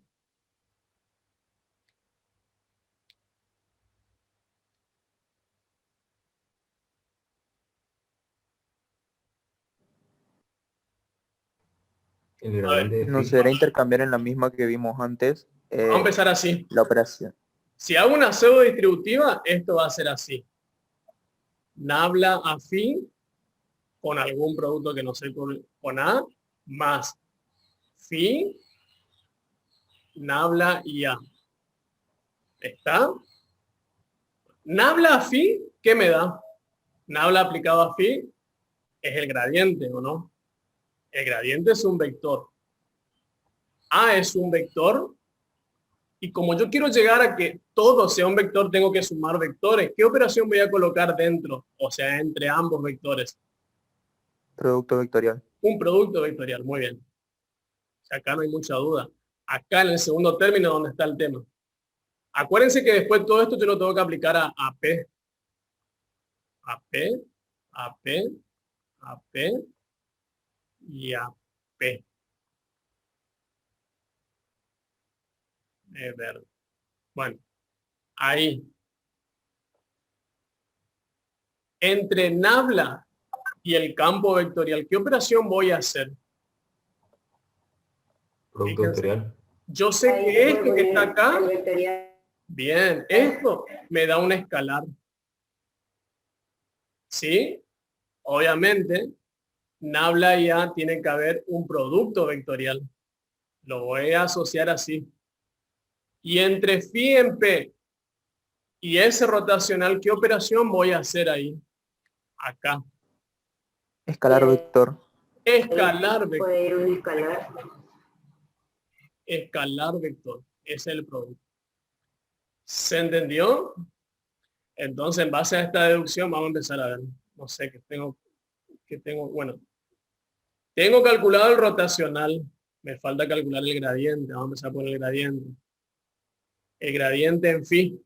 El A ver, gradiente de No phi. será intercambiar en la misma que vimos antes vamos a empezar así. la operación. Si hago una pseudo distributiva, esto va a ser así. Nabla a phi con algún producto que no sé con A, más phi, nabla y A. ¿Está? Nabla a phi, ¿qué me da? Nabla aplicado a phi es el gradiente, ¿o no? El gradiente es un vector. A es un vector. Y como yo quiero llegar a que todo sea un vector, tengo que sumar vectores. ¿Qué operación voy a colocar dentro? O sea, entre ambos vectores. Producto vectorial. Un producto vectorial, muy bien. O sea, acá no hay mucha duda. Acá en el segundo término donde está el tema. Acuérdense que después todo esto yo lo tengo que aplicar a P. A P, a P, a P y a P. Verde. Bueno, ahí. Entre Nabla y el campo vectorial, ¿qué operación voy a hacer? Producto Fíjense, vectorial. yo sé Ahí que se esto puede que está poner acá, el vectorial. bien, esto me da un escalar. ¿Sí? Obviamente, Nabla y A tiene que haber un producto vectorial. Lo voy a asociar así. Y entre phi en P y S rotacional, ¿qué operación voy a hacer ahí? Acá. Escalar vector. Escalar vector. Puede ir un escalar. Escalar vector. Ese es el producto. ¿Se entendió? Entonces, en base a esta deducción, vamos a empezar a ver. No sé, bueno. Tengo calculado el rotacional. Me falta calcular el gradiente. Vamos a empezar por el gradiente. El gradiente en phi.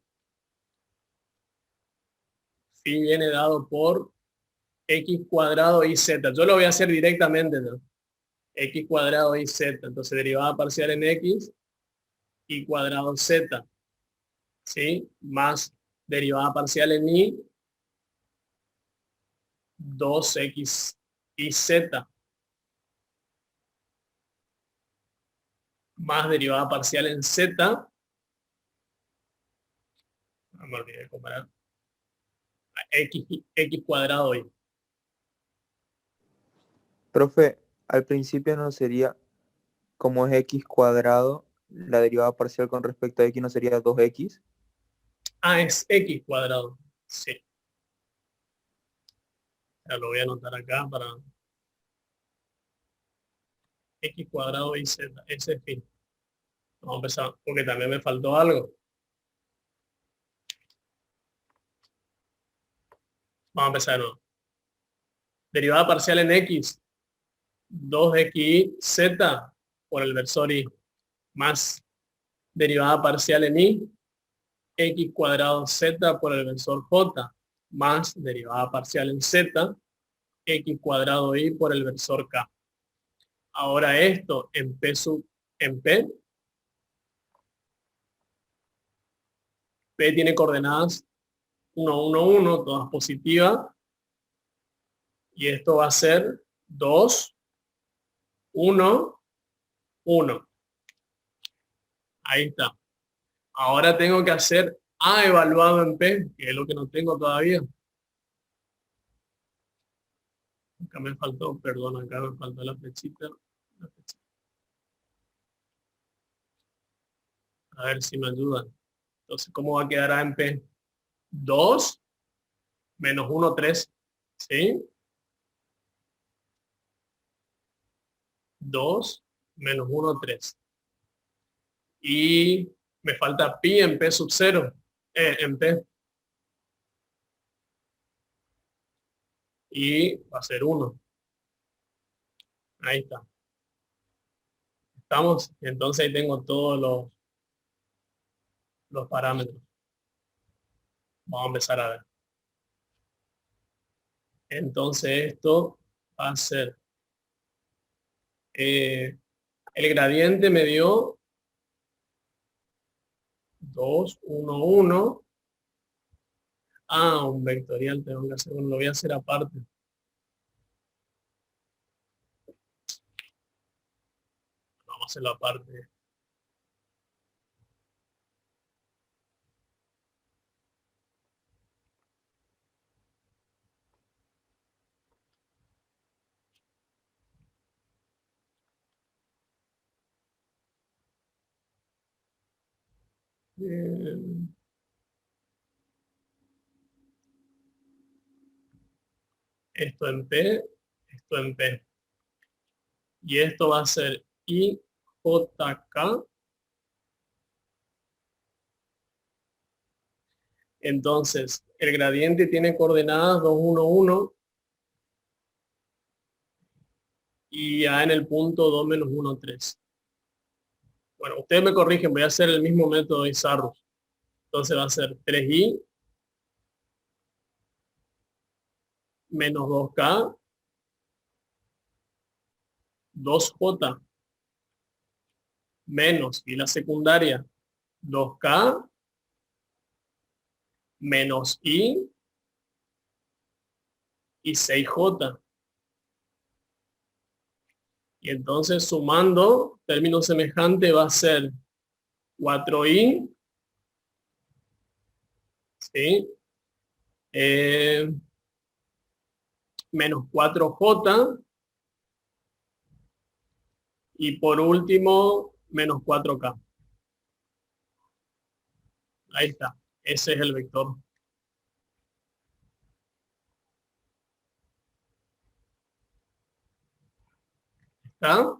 Phi viene dado por x cuadrado y z. Yo lo voy a hacer directamente, ¿no? X cuadrado y z. Entonces, derivada parcial en x y cuadrado z. ¿Sí? Más derivada parcial en y 2x y z. Más derivada parcial en z. No me olvidé de comparar. X cuadrado y. Profe, al principio no sería como es x cuadrado, la derivada parcial con respecto a x no sería 2x. Ah, es x cuadrado. Sí. Ya lo voy a anotar acá para x cuadrado y z. Ese es phi. Vamos a empezar, porque también me faltó algo. Vamos a empezar de nuevo. Derivada parcial en x, 2xy z por el versor y, más derivada parcial en y, x cuadrado z por el versor j, más derivada parcial en z, x cuadrado y por el versor k. Ahora esto en P, P tiene coordenadas 1, 1, 1, todas positivas. Y esto va a ser 2, 1, 1. Ahí está. Ahora tengo que hacer A evaluado en P, que es lo que no tengo todavía. Acá me faltó, perdón, acá me faltó la flechita. A ver si me ayudan. Entonces, ¿cómo va a quedar A en P? 2 menos 1, 3. ¿Sí? 2 menos 1, 3. Y me falta pi en P sub 0. En P. Y va a ser 1. Ahí está. ¿Estamos? Entonces ahí tengo todos los parámetros. Vamos a empezar a ver. Entonces esto va a ser el gradiente me dio 2, 1, 1. Ah, un vectorial tengo que hacer, lo voy a hacer aparte. vamos a hacerlo aparte. Bien. Esto en P, esto en P. Y esto va a ser IJK. Entonces, el gradiente tiene coordenadas 2, 1, 1. Y A en el punto 2, menos 1, 3. Bueno, ustedes me corrigen, voy a hacer el mismo método de Isarrus. Entonces va a ser 3i menos 2k, 2j menos, y la secundaria, 2k menos i y 6j. Y entonces sumando, término semejante va a ser 4i, ¿sí? Menos 4j, y por último, menos 4k. Ahí está, ese es el vector. ¿Está?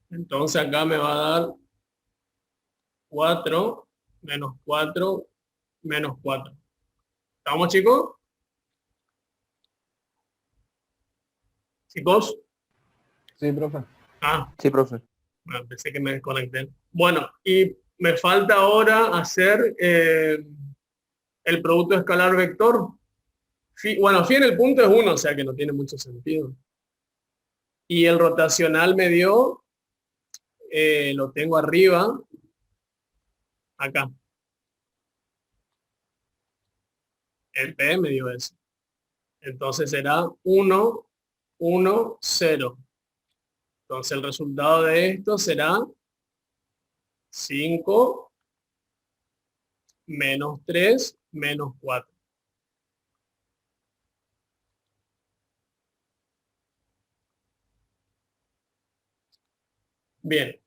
Entonces acá me va a dar 4, menos 4, menos 4. ¿Estamos, chicos? ¿Chicos? Sí, profe. Ah, Sí, profe. bueno, pensé que me desconecté. Bueno, y me falta ahora hacer el producto escalar vector. Bueno, en el punto es 1, o sea que no tiene mucho sentido. Y el rotacional me dio, lo tengo arriba, acá. El P me dio eso. Entonces será 1, 1, 0. Entonces el resultado de esto será 5 menos 3 menos 4. Bien,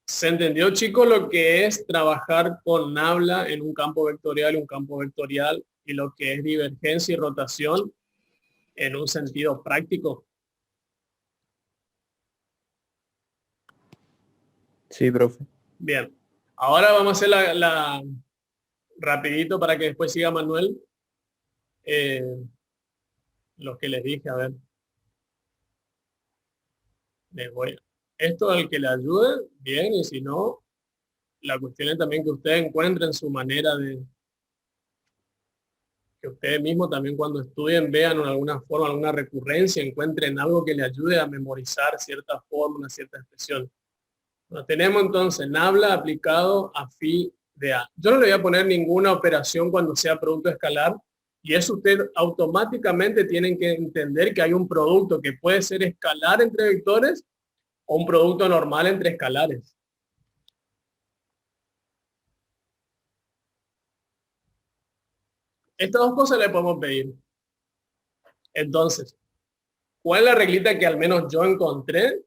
¿se entendió, chicos, lo que es trabajar con nabla en un campo vectorial y un campo vectorial, y lo que es divergencia y rotación en un sentido práctico? Sí, profe. Bien, ahora vamos a hacer la rapidito para que después siga Manuel. Lo que les dije, a ver. Esto al que le ayude, bien, y si no, la cuestión es también que ustedes encuentren su manera de, que ustedes mismos también cuando estudien vean en alguna forma, alguna recurrencia, encuentren algo que le ayude a memorizar cierta forma, una cierta expresión. Bueno, tenemos entonces nabla aplicado a phi de A. Yo no le voy a poner ninguna operación cuando sea producto escalar, y eso usted automáticamente tienen que entender que hay un producto que puede ser escalar entre vectores o un producto normal entre escalares. Estas dos cosas le podemos pedir. Entonces, ¿cuál es la reglita que al menos yo encontré?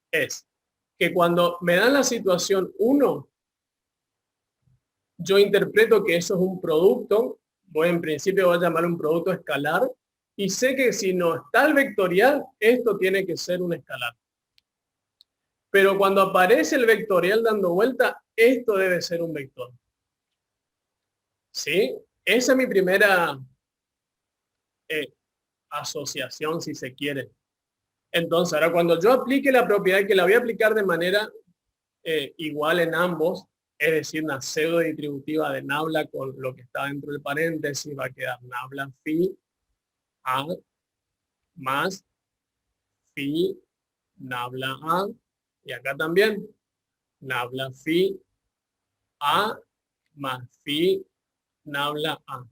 Es que cuando me dan la situación 1, yo interpreto que eso es un producto, en principio voy a llamar un producto escalar, y sé que si no está el vectorial, esto tiene que ser un escalar. Pero cuando aparece el vectorial dando vuelta, esto debe ser un vector. ¿Sí? Esa es mi primera asociación, si se quiere. Entonces, ahora cuando yo aplique la propiedad, que la voy a aplicar de manera igual en ambos, es decir, una pseudo distributiva de nabla con lo que está dentro del paréntesis, va a quedar nabla phi A más phi nabla A, y acá también nabla phi A más phi nabla A.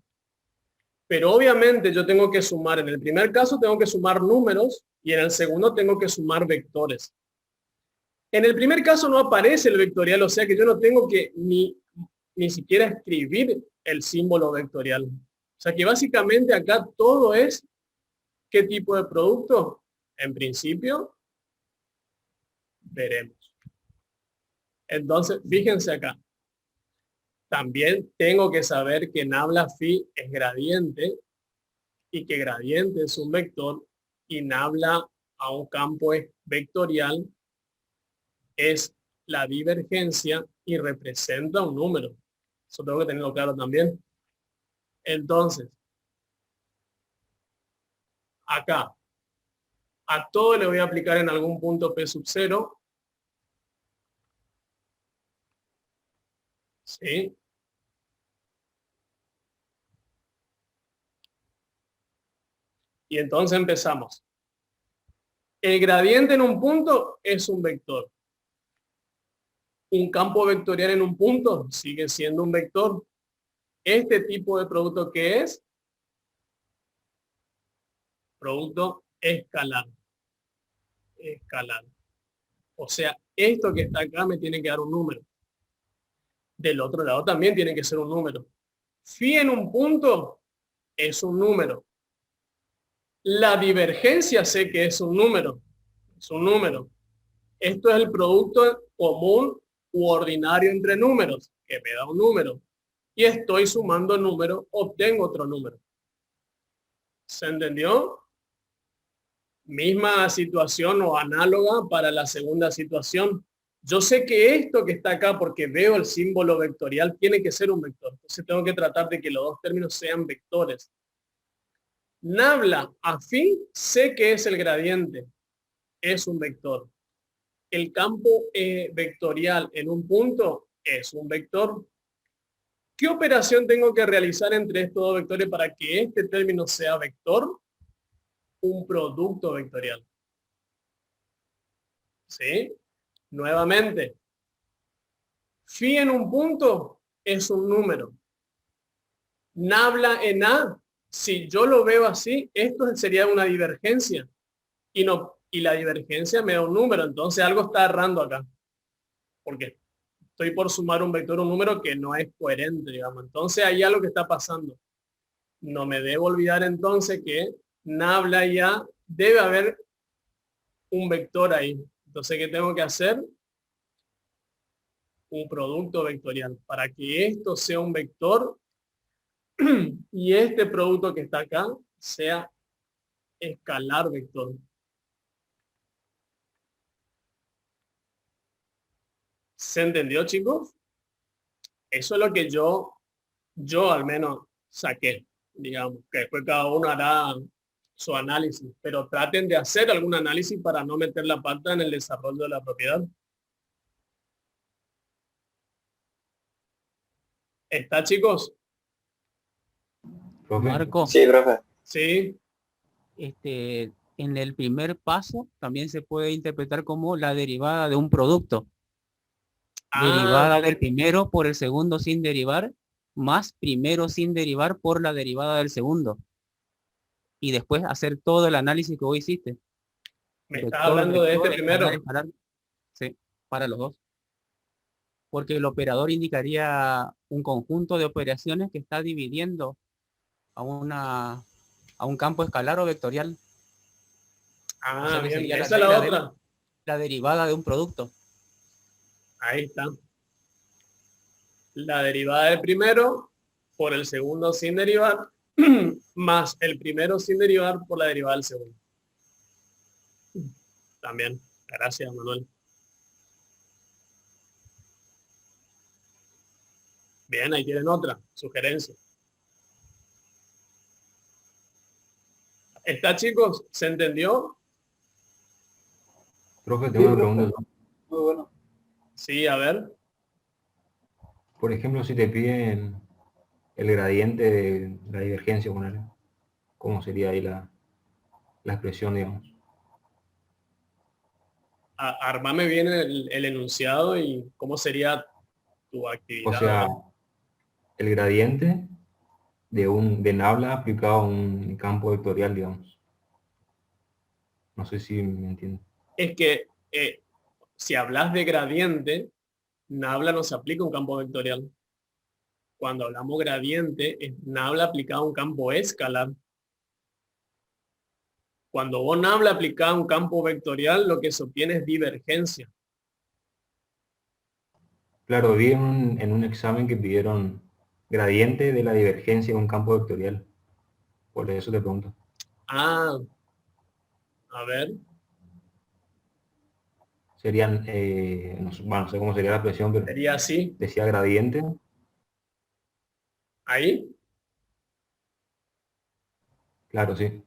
Pero obviamente yo tengo que sumar, en el primer caso tengo que sumar números y en el segundo tengo que sumar vectores. En el primer caso no aparece el vectorial, o sea que yo no tengo que ni siquiera escribir el símbolo vectorial. O sea que básicamente acá todo es ¿qué tipo de producto? En principio, veremos. Entonces, fíjense acá. También tengo que saber que nabla phi es gradiente y que gradiente es un vector y nabla a un campo vectorial es la divergencia y representa un número. Eso tengo que tenerlo claro también. Entonces, acá, a todo le voy a aplicar en algún punto P sub 0. ¿Sí? Y entonces empezamos. El gradiente en un punto es un vector. Un campo vectorial en un punto sigue siendo un vector. Este tipo de producto, ¿qué es? Producto escalar. Escalar. O sea, esto que está acá me tiene que dar un número. Del otro lado también tiene que ser un número. Phi en un punto es un número. La divergencia sé que es un número. Es un número. Esto es el producto común u ordinario entre números, que me da un número. Y estoy sumando números, obtengo otro número. ¿Se entendió? Misma situación o análoga para la segunda situación. Yo sé que esto que está acá, porque veo el símbolo vectorial, tiene que ser un vector. Entonces tengo que tratar de que los dos términos sean vectores. Nabla afín, sé que es el gradiente. Es un vector. El campo vectorial en un punto es un vector. ¿Qué operación tengo que realizar entre estos dos vectores para que este término sea vector? Un producto vectorial. ¿Sí? Nuevamente, phi en un punto es un número. Nabla en A, si yo lo veo así, esto sería una divergencia. Y la divergencia me da un número, entonces algo está errando acá. Porque estoy por sumar un vector, un número que no es coherente, digamos. Entonces hay algo que está pasando. No me debo olvidar entonces que nabla y A debe haber un vector ahí. Entonces, ¿qué tengo que hacer? Un producto vectorial. Para que esto sea un vector y este producto que está acá sea escalar vector. ¿Se entendió, chicos? Eso es lo que yo al menos saqué, digamos, que después cada uno hará su análisis, pero traten de hacer algún análisis para no meter la pata en el desarrollo de la propiedad. ¿Está, chicos? Marco, Sí, profe. Sí. En el primer paso también se puede interpretar como la derivada de un producto. Derivada del primero por el segundo sin derivar, más primero sin derivar por la derivada del segundo. Y después hacer todo el análisis que vos hiciste. Me estás hablando de este primero. Sí, para los dos. Porque el operador indicaría un conjunto de operaciones que está dividiendo a un campo escalar o vectorial. Ah, o sea, bien, sería esa es la otra. La derivada de un producto. Ahí está. La derivada del primero por el segundo sin derivar, más el primero sin derivar por la derivada del segundo. También. Gracias, Manuel. Bien, ahí tienen otra sugerencia. ¿Está, chicos? ¿Se entendió? Profe, tengo una pregunta. Muy bueno. Sí, a ver. Por ejemplo, si te piden el gradiente de la divergencia, ¿cómo sería ahí la expresión, digamos? Armame bien el enunciado y cómo sería tu actividad. O sea, el gradiente de nabla aplicado a un campo vectorial, digamos. No sé si me entiendo. Es que Si hablas de gradiente, Nabla no se aplica a un campo vectorial. Cuando hablamos gradiente, es Nabla aplicado a un campo escalar. Cuando vos Nabla aplicás a un campo vectorial, lo que se obtiene es divergencia. Claro, vi en un examen que pidieron gradiente de la divergencia de un campo vectorial. Por eso te pregunto. Ah, a ver. Serían, no sé cómo sería la expresión, pero Sería así. decía gradiente. Ahí. Claro, sí.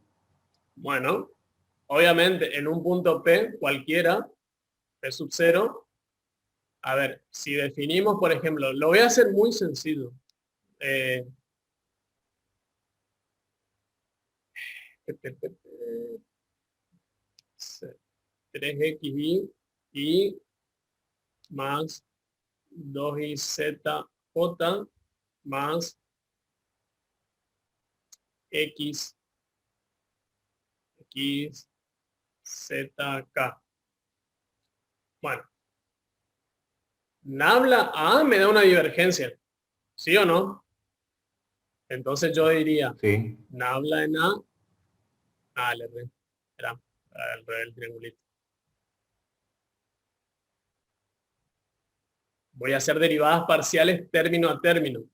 Bueno, obviamente en un punto P cualquiera, P sub 0, a ver, si definimos, por ejemplo, lo voy a hacer muy sencillo. 3xy y más 2izj más x zk. Bueno, Nabla A me da una divergencia, ¿sí o no? Entonces yo diría, Sí. Nabla en A, al revés, era al revés del triangulito. Voy a hacer derivadas parciales término a término.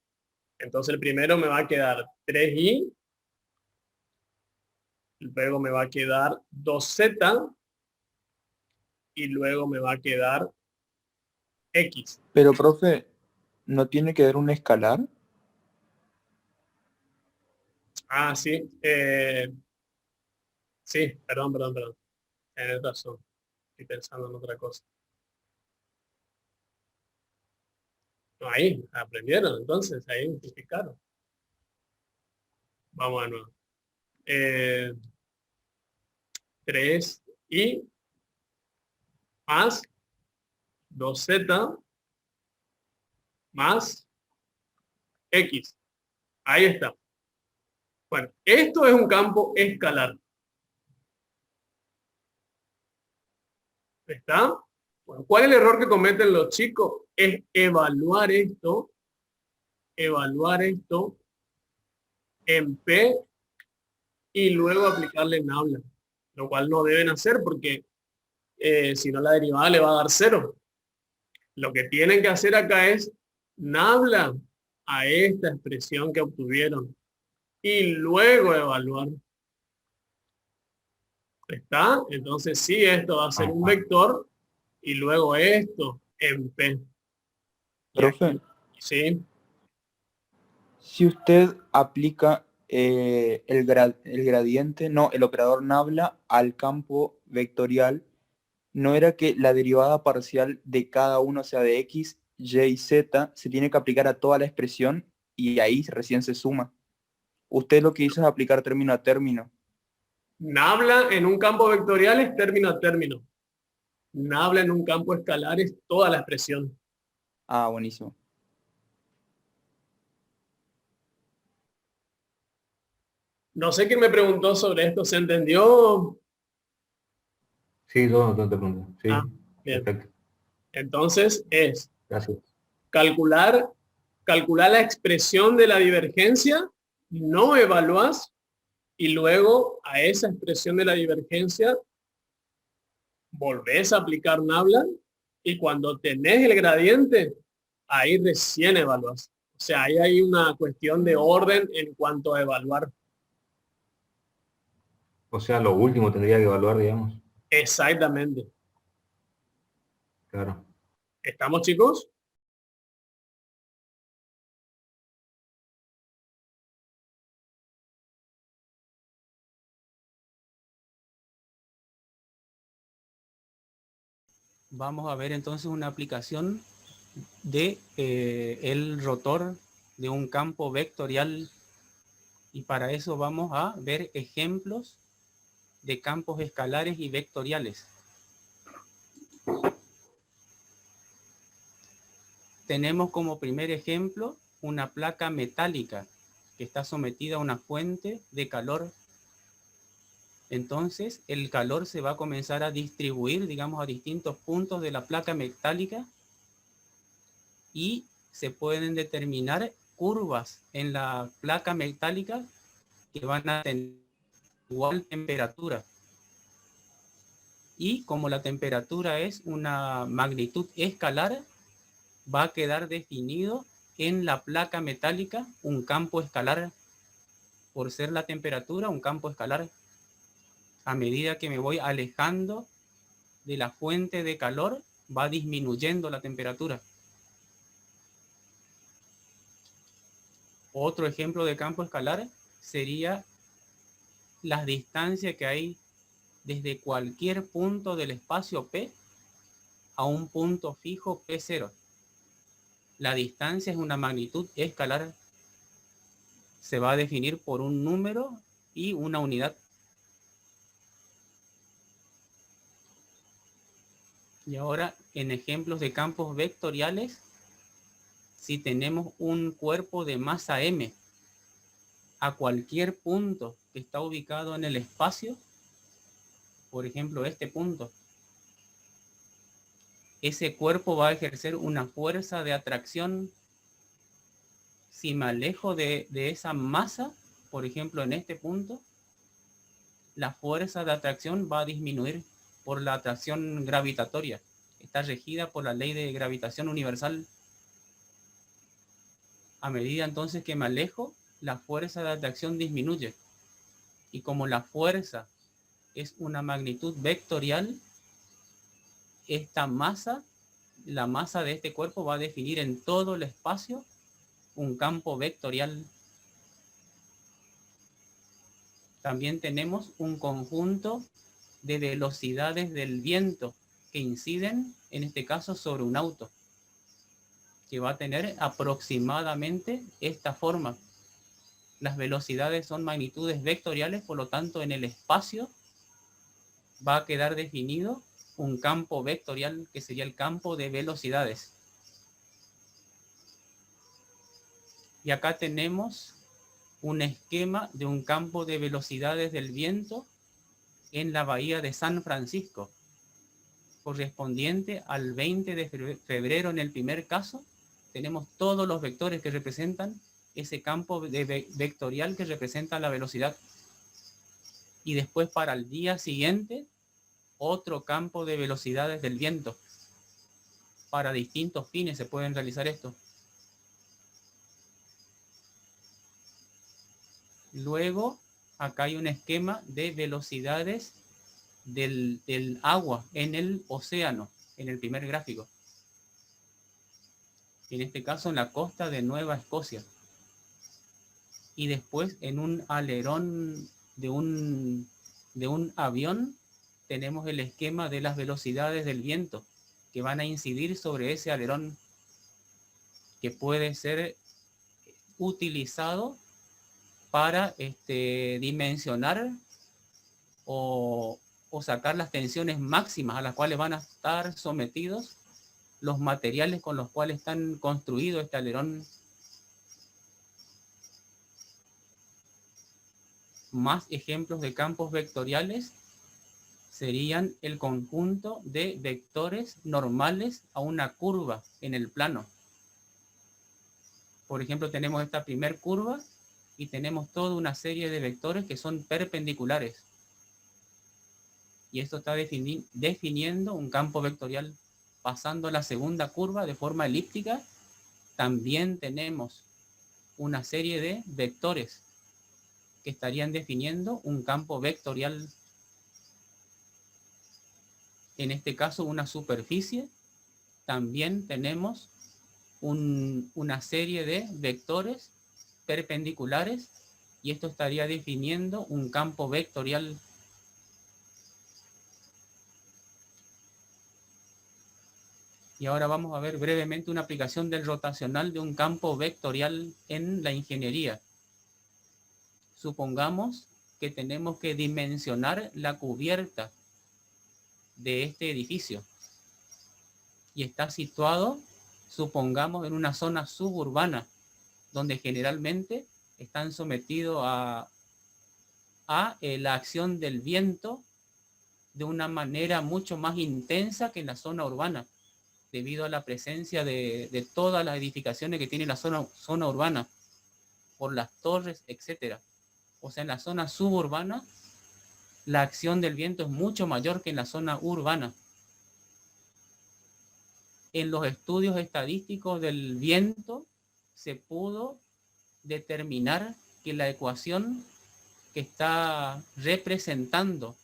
Entonces el primero me va a quedar 3y, luego me va a quedar 2z, y luego me va a quedar x. Pero, profe, ¿no tiene que dar un escalar? Ah, sí. Sí, perdón. Tienes razón. Estoy pensando en otra cosa. No, ahí, aprendieron, entonces, ahí identificaron. Vamos de nuevo. 3y más 2z más x. Ahí está. Bueno, esto es un campo escalar. ¿Está? Bueno, ¿cuál es el error que cometen los chicos? Es evaluar esto en P y luego aplicarle en Nabla, lo cual no deben hacer porque si no la derivada le va a dar 0. Lo que tienen que hacer acá es Nabla a esta expresión que obtuvieron y luego evaluar. ¿Está? Entonces sí, esto va a ser un vector y luego esto en P. Profe, Sí. si usted aplica el gradiente, no, el operador Nabla al campo vectorial, ¿no era que la derivada parcial de cada uno, o sea, de x, y y z, se tiene que aplicar a toda la expresión y ahí recién se suma? Usted lo que hizo es aplicar término a término. Nabla en un campo vectorial es término a término. Nabla en un campo escalar es toda la expresión. Ah, buenísimo. No sé quién me preguntó sobre esto, ¿se entendió? Sí, no te pregunto. Sí, bien. perfecto. Entonces es Gracias. calcular la expresión de la divergencia, no evalúas y luego a esa expresión de la divergencia volvés a aplicar Nabla y cuando tenés el gradiente, ahí recién evalúas. O sea, ahí hay una cuestión de orden en cuanto a evaluar. O sea, lo último tendría que evaluar, digamos. Exactamente. Claro. ¿Estamos, chicos? Vamos a ver entonces una aplicación de el rotor de un campo vectorial y para eso vamos a ver ejemplos de campos escalares y vectoriales. Tenemos como primer ejemplo una placa metálica que está sometida a una fuente de calor Entonces el calor se va a comenzar a distribuir, digamos, a distintos puntos de la placa metálica y se pueden determinar curvas en la placa metálica que van a tener igual temperatura. Y como la temperatura es una magnitud escalar, va a quedar definido en la placa metálica un campo escalar. Por ser la temperatura, un campo escalar. A medida que me voy alejando de la fuente de calor, va disminuyendo la temperatura. Otro ejemplo de campo escalar sería las distancias que hay desde cualquier punto del espacio P a un punto fijo P0. La distancia es una magnitud escalar. Se va a definir por un número y una unidad. Y ahora, en ejemplos de campos vectoriales, si tenemos un cuerpo de masa m a cualquier punto que está ubicado en el espacio, por ejemplo, este punto, ese cuerpo va a ejercer una fuerza de atracción. Si me alejo de esa masa, por ejemplo, en este punto, la fuerza de atracción va a disminuir por la atracción gravitatoria. Está regida por la ley de gravitación universal. A medida entonces que me alejo, la fuerza de atracción disminuye. Y como la fuerza es una magnitud vectorial, esta masa, la masa de este cuerpo va a definir en todo el espacio un campo vectorial. También tenemos un conjunto de velocidades del viento que inciden, en este caso, sobre un auto, que va a tener aproximadamente esta forma. Las velocidades son magnitudes vectoriales, por lo tanto, en el espacio va a quedar definido un campo vectorial que sería el campo de velocidades. Y acá tenemos un esquema de un campo de velocidades del viento en la bahía de San Francisco, correspondiente al 20 de febrero en el primer caso. Tenemos todos los vectores que representan ese campo vectorial que representa la velocidad. Y después para el día siguiente, otro campo de velocidades del viento. Para distintos fines se pueden realizar esto. Luego, acá hay un esquema de velocidades del agua en el océano, en el primer gráfico. En este caso, en la costa de Nueva Escocia. Y después, en un alerón de un avión, tenemos el esquema de las velocidades del viento que van a incidir sobre ese alerón, que puede ser utilizado para dimensionar o sacar las tensiones máximas a las cuales van a estar sometidos los materiales con los cuales están construidos este alerón. Más ejemplos de campos vectoriales serían el conjunto de vectores normales a una curva en el plano. Por ejemplo, tenemos esta primer curva y tenemos toda una serie de vectores que son perpendiculares. Y esto está definiendo un campo vectorial. Pasando a la segunda curva de forma elíptica, también tenemos una serie de vectores que estarían definiendo un campo vectorial. En este caso, una superficie. También tenemos una serie de vectores perpendiculares y esto estaría definiendo un campo vectorial. Y ahora vamos a ver brevemente una aplicación del rotacional de un campo vectorial en la ingeniería. Supongamos que tenemos que dimensionar la cubierta de este edificio y está situado, supongamos, en una zona suburbana donde generalmente están sometidos a a la acción del viento de una manera mucho más intensa que en la zona urbana, debido a la presencia de todas las edificaciones que tiene la zona urbana, por las torres, etcétera. O sea, en la zona suburbana, la acción del viento es mucho mayor que en la zona urbana. En los estudios estadísticos del viento se pudo determinar que la ecuación que está representando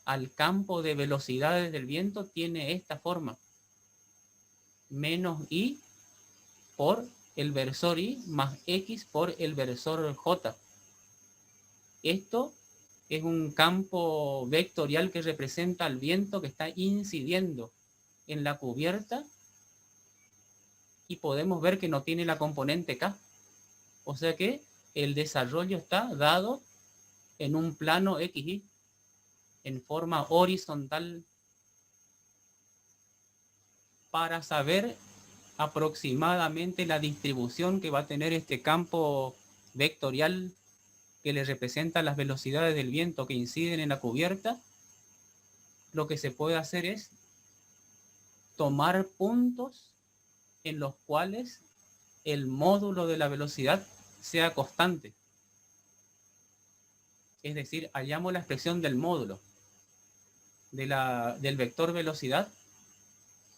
al campo de velocidades del viento tiene esta forma: menos i por el versor i más x por el versor j. Esto es un campo vectorial que representa al viento que está incidiendo en la cubierta, y podemos ver que no tiene la componente k. O sea que el desarrollo está dado en un plano XY, en forma horizontal. Para saber aproximadamente la distribución que va a tener este campo vectorial que le representa las velocidades del viento que inciden en la cubierta, lo que se puede hacer es tomar puntos en los cuales el módulo de la velocidad sea constante. Es decir, hallamos la expresión del módulo del vector velocidad,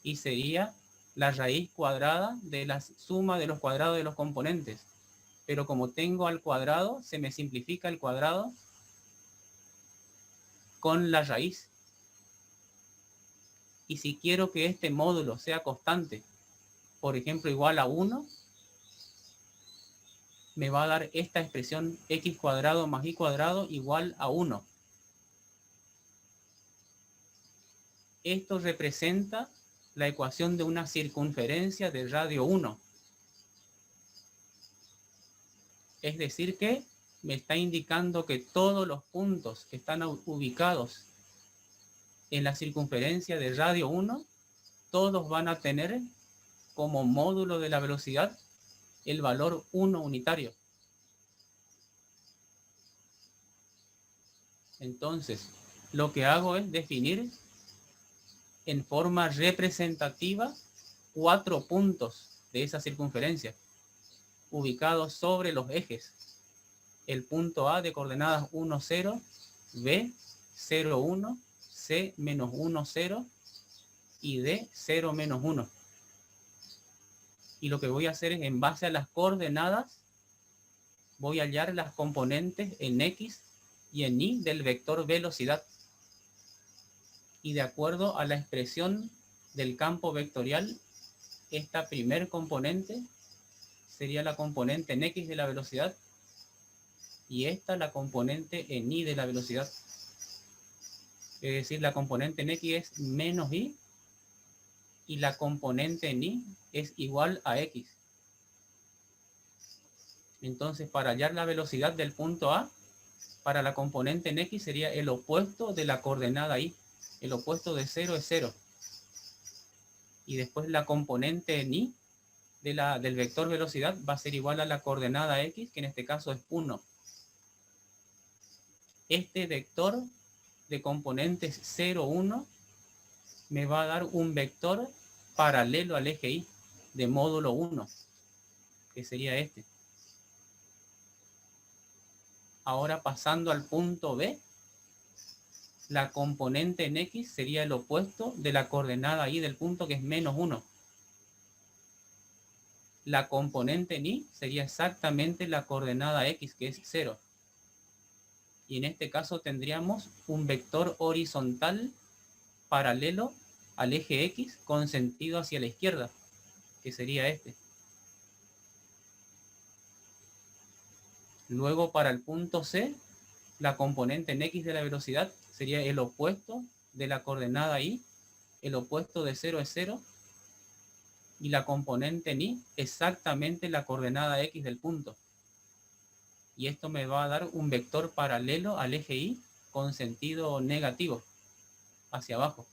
y sería la raíz cuadrada de la suma de los cuadrados de los componentes. Pero como tengo al cuadrado, se me simplifica el cuadrado con la raíz. Y si quiero que este módulo sea constante, por ejemplo, igual a 1, me va a dar esta expresión x cuadrado más y cuadrado igual a 1. Esto representa la ecuación de una circunferencia de radio 1. Es decir que me está indicando que todos los puntos que están ubicados en la circunferencia de radio 1, todos van a tener como módulo de la velocidad el valor 1 unitario. Entonces, lo que hago es definir en forma representativa 4 puntos de esa circunferencia, ubicados sobre los ejes. El punto A de coordenadas 1, 0, B, 0, 1, C, menos 1, 0 y D, 0, menos 1. Y lo que voy a hacer es, en base a las coordenadas, voy a hallar las componentes en X y en Y del vector velocidad. Y de acuerdo a la expresión del campo vectorial, esta primer componente sería la componente en X de la velocidad, y esta la componente en Y de la velocidad. Es decir, la componente en X es menos Y, y la componente en Y es igual a X. Entonces, para hallar la velocidad del punto A, para la componente en X sería el opuesto de la coordenada Y. El opuesto de 0 es 0. Y después la componente en Y del vector velocidad va a ser igual a la coordenada X, que en este caso es 1. Este vector de componentes 0, 1 me va a dar un vector paralelo al eje Y de módulo 1, que sería este. Ahora, pasando al punto B, la componente en X sería el opuesto de la coordenada Y del punto, que es menos 1. La componente en Y sería exactamente la coordenada X, que es 0. Y en este caso tendríamos un vector horizontal paralelo al eje X con sentido hacia la izquierda, que sería este. Luego, para el punto C, la componente en X de la velocidad sería el opuesto de la coordenada Y, el opuesto de 0 es 0, y la componente en Y exactamente la coordenada X del punto. Y esto me va a dar un vector paralelo al eje Y con sentido negativo, hacia abajo.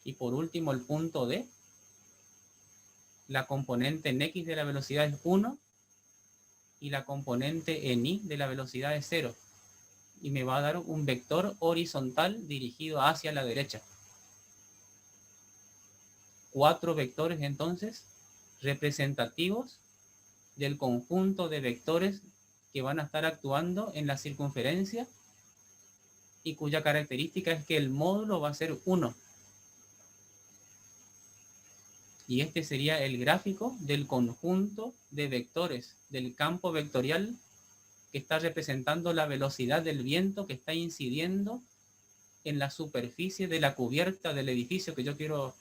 Y por último, el punto D, la componente en X de la velocidad es 1, y la componente en Y de la velocidad es 0. y me va a dar un vector horizontal dirigido hacia la derecha. 4 vectores entonces representativos del conjunto de vectores que van a estar actuando en la circunferencia y cuya característica es que el módulo va a ser 1. Y este sería el gráfico del conjunto de vectores del campo vectorial que está representando la velocidad del viento que está incidiendo en la superficie de la cubierta del edificio que yo quiero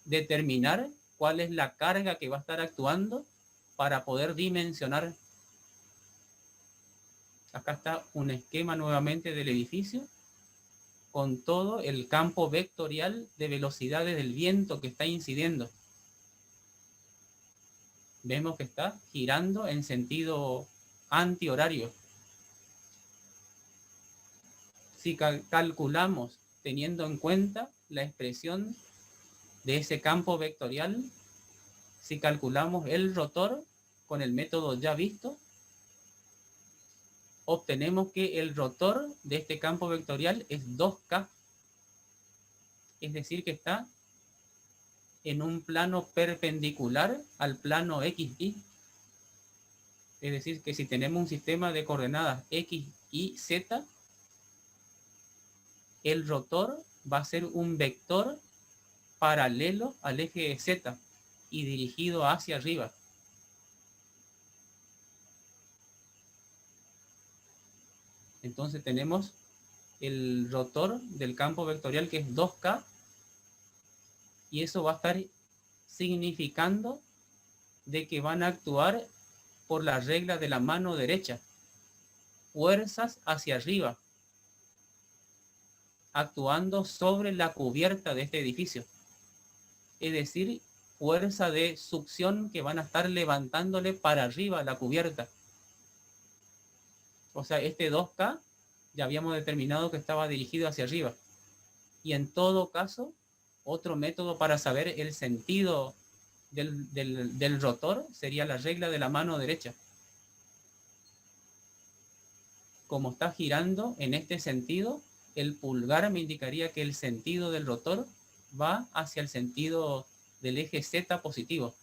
determinar cuál es la carga que va a estar actuando para poder dimensionar. Acá está un esquema nuevamente del edificio con todo el campo vectorial de velocidades del viento que está incidiendo. Vemos que está girando en sentido antihorario. Si calculamos teniendo en cuenta la expresión de ese campo vectorial, si calculamos el rotor con el método ya visto, obtenemos que el rotor de este campo vectorial es 2K. Es decir, que está en un plano perpendicular al plano XY. Es decir, que si tenemos un sistema de coordenadas X, Y, Z, el rotor va a ser un vector paralelo al eje Z y dirigido hacia arriba. Entonces tenemos el rotor del campo vectorial que es 2K y eso va a estar significando de que van a actuar por la regla de la mano derecha, fuerzas hacia arriba, actuando sobre la cubierta de este edificio. Es decir, fuerza de succión que van a estar levantándole para arriba la cubierta. O sea, este 2K ya habíamos determinado que estaba dirigido hacia arriba. Y en todo caso, otro método para saber el sentido del rotor sería la regla de la mano derecha. Como está girando en este sentido, el pulgar me indicaría que el sentido del rotor va hacia el sentido del eje Z positivo,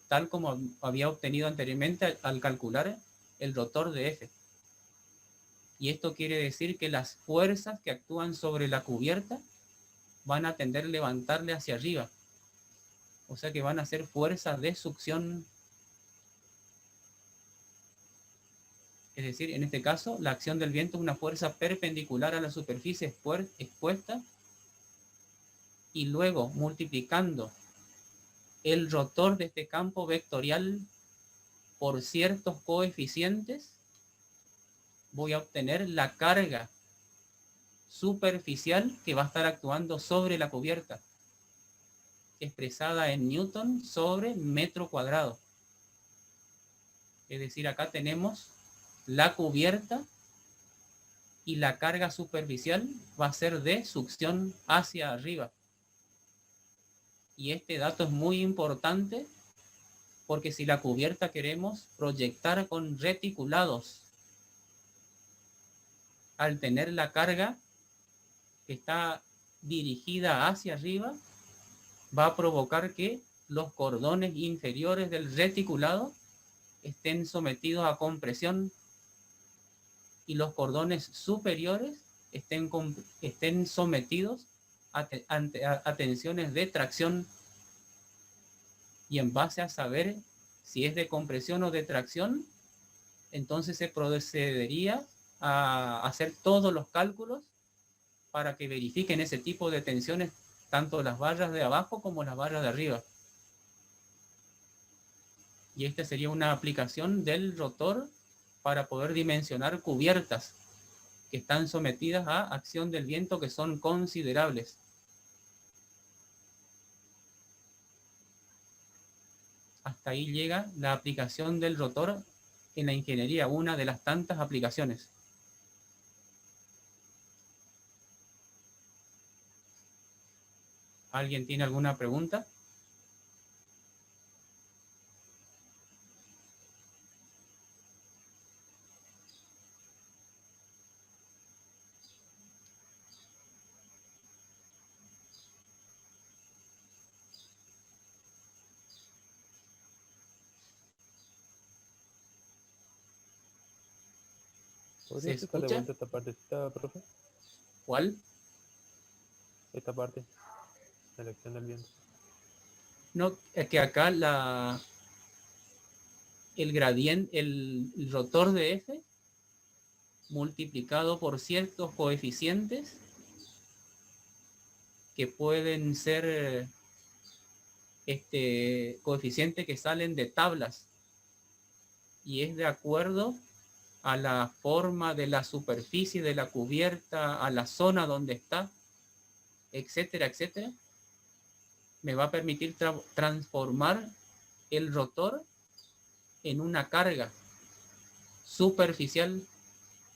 tal como había obtenido anteriormente al calcular el rotor de F. Y esto quiere decir que las fuerzas que actúan sobre la cubierta van a tender a levantarle hacia arriba. O sea que van a ser fuerzas de succión. Es decir, en este caso, la acción del viento es una fuerza perpendicular a la superficie expuesta y luego multiplicando el rotor de este campo vectorial por ciertos coeficientes, voy a obtener la carga superficial que va a estar actuando sobre la cubierta, expresada en Newton sobre metro cuadrado. Es decir, acá tenemos la cubierta y la carga superficial va a ser de succión hacia arriba. Y este dato es muy importante porque si la cubierta queremos proyectar con reticulados, al tener la carga que está dirigida hacia arriba, va a provocar que los cordones inferiores del reticulado estén sometidos a compresión y los cordones superiores estén sometidos a tensiones de tracción. Y en base a saber si es de compresión o de tracción, entonces se procedería a hacer todos los cálculos para que verifiquen ese tipo de tensiones, tanto las barras de abajo como las barras de arriba. Y esta sería una aplicación del rotor para poder dimensionar cubiertas que están sometidas a acción del viento que son considerables. Hasta ahí llega la aplicación del rotor en la ingeniería, una de las tantas aplicaciones. ¿Alguien tiene alguna pregunta? ¿Podría ¿Se explicar de escucha? vuelta esta partecita, profe? ¿Cuál? Esta parte, selección del viento. No, es que acá el gradiente, el rotor de F multiplicado por ciertos coeficientes que pueden ser coeficientes que salen de tablas y es de acuerdo a la forma de la superficie de la cubierta, a la zona donde está, etcétera, etcétera, me va a permitir transformar el rotor en una carga superficial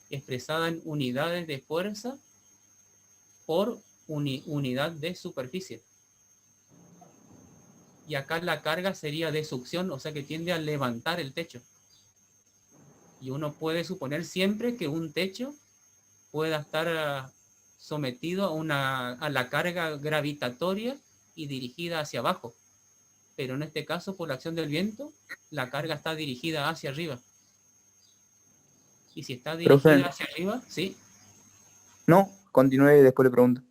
expresada en unidades de fuerza por unidad de superficie. Y acá la carga sería de succión, o sea que tiende a levantar el techo. Y uno puede suponer siempre que un techo pueda estar sometido a la carga gravitatoria y dirigida hacia abajo. Pero en este caso, por la acción del viento, la carga está dirigida hacia arriba. Y si está dirigida Profe, hacia arriba, ¿sí? no, continúe y después le pregunto.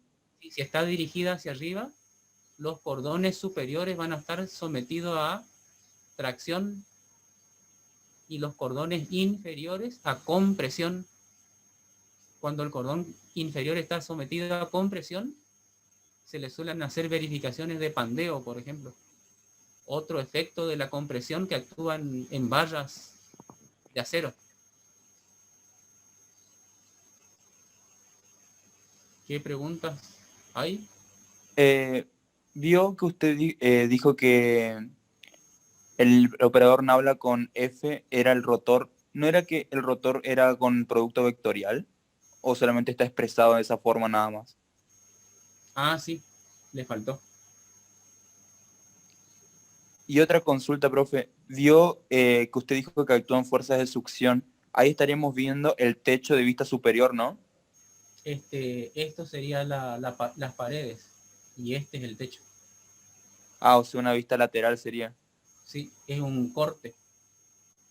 Y si está dirigida hacia arriba, los cordones superiores van a estar sometidos a tracción y los cordones inferiores a compresión. Cuando el cordón inferior está sometido a compresión, se le suelen hacer verificaciones de pandeo, por ejemplo. Otro efecto de la compresión que actúan en barras de acero. ¿Qué preguntas hay? Vio que usted dijo que el operador Nabla con F era el rotor. ¿No era que el rotor era con producto vectorial? ¿O solamente está expresado de esa forma nada más? Ah, sí, le faltó. Y otra consulta, profe. Vio que usted dijo que actúan fuerzas de succión. Ahí estaríamos viendo el techo de vista superior, ¿no? Esto sería las paredes y este es el techo. Ah, o sea, una vista lateral sería. Sí, es un corte.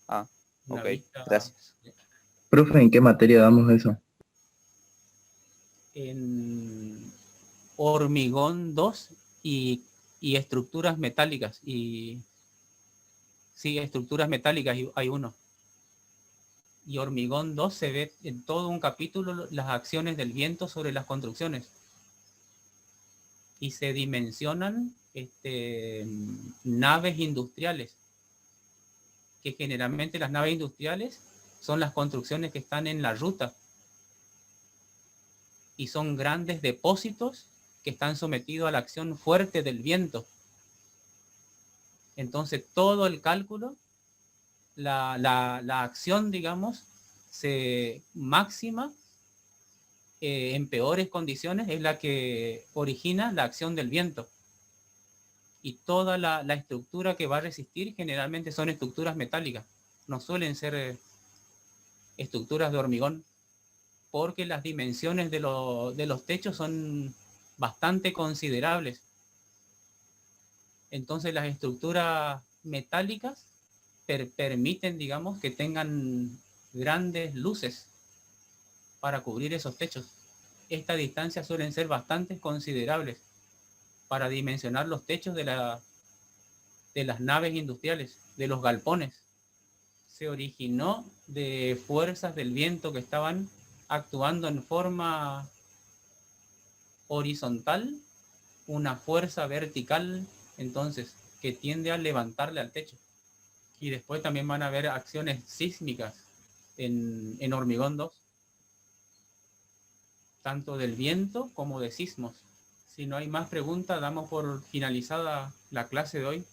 Ah, Una ok, vista gracias. Profe, ¿en qué materia damos eso? en hormigón 2 y estructuras metálicas. Y sí, estructuras metálicas hay uno. Y hormigón 2 se ve en todo un capítulo las acciones del viento sobre las construcciones. Y se dimensionan naves industriales. Que generalmente las naves industriales son las construcciones que están en la ruta. Y son grandes depósitos que están sometidos a la acción fuerte del viento. Entonces todo el cálculo, la acción, digamos, máxima en peores condiciones es la que origina la acción del viento. Y toda la estructura que va a resistir generalmente son estructuras metálicas. No suelen ser estructuras de hormigón, porque las dimensiones de los techos son bastante considerables. Entonces las estructuras metálicas permiten, digamos, que tengan grandes luces para cubrir esos techos. Estas distancias suelen ser bastante considerables para dimensionar los techos de las naves industriales, de los galpones. Se originó de fuerzas del viento que estaban actuando en forma horizontal, una fuerza vertical, entonces, que tiende a levantarle al techo. Y después también van a haber acciones sísmicas en hormigón 2, tanto del viento como de sismos. Si no hay más preguntas, damos por finalizada la clase de hoy.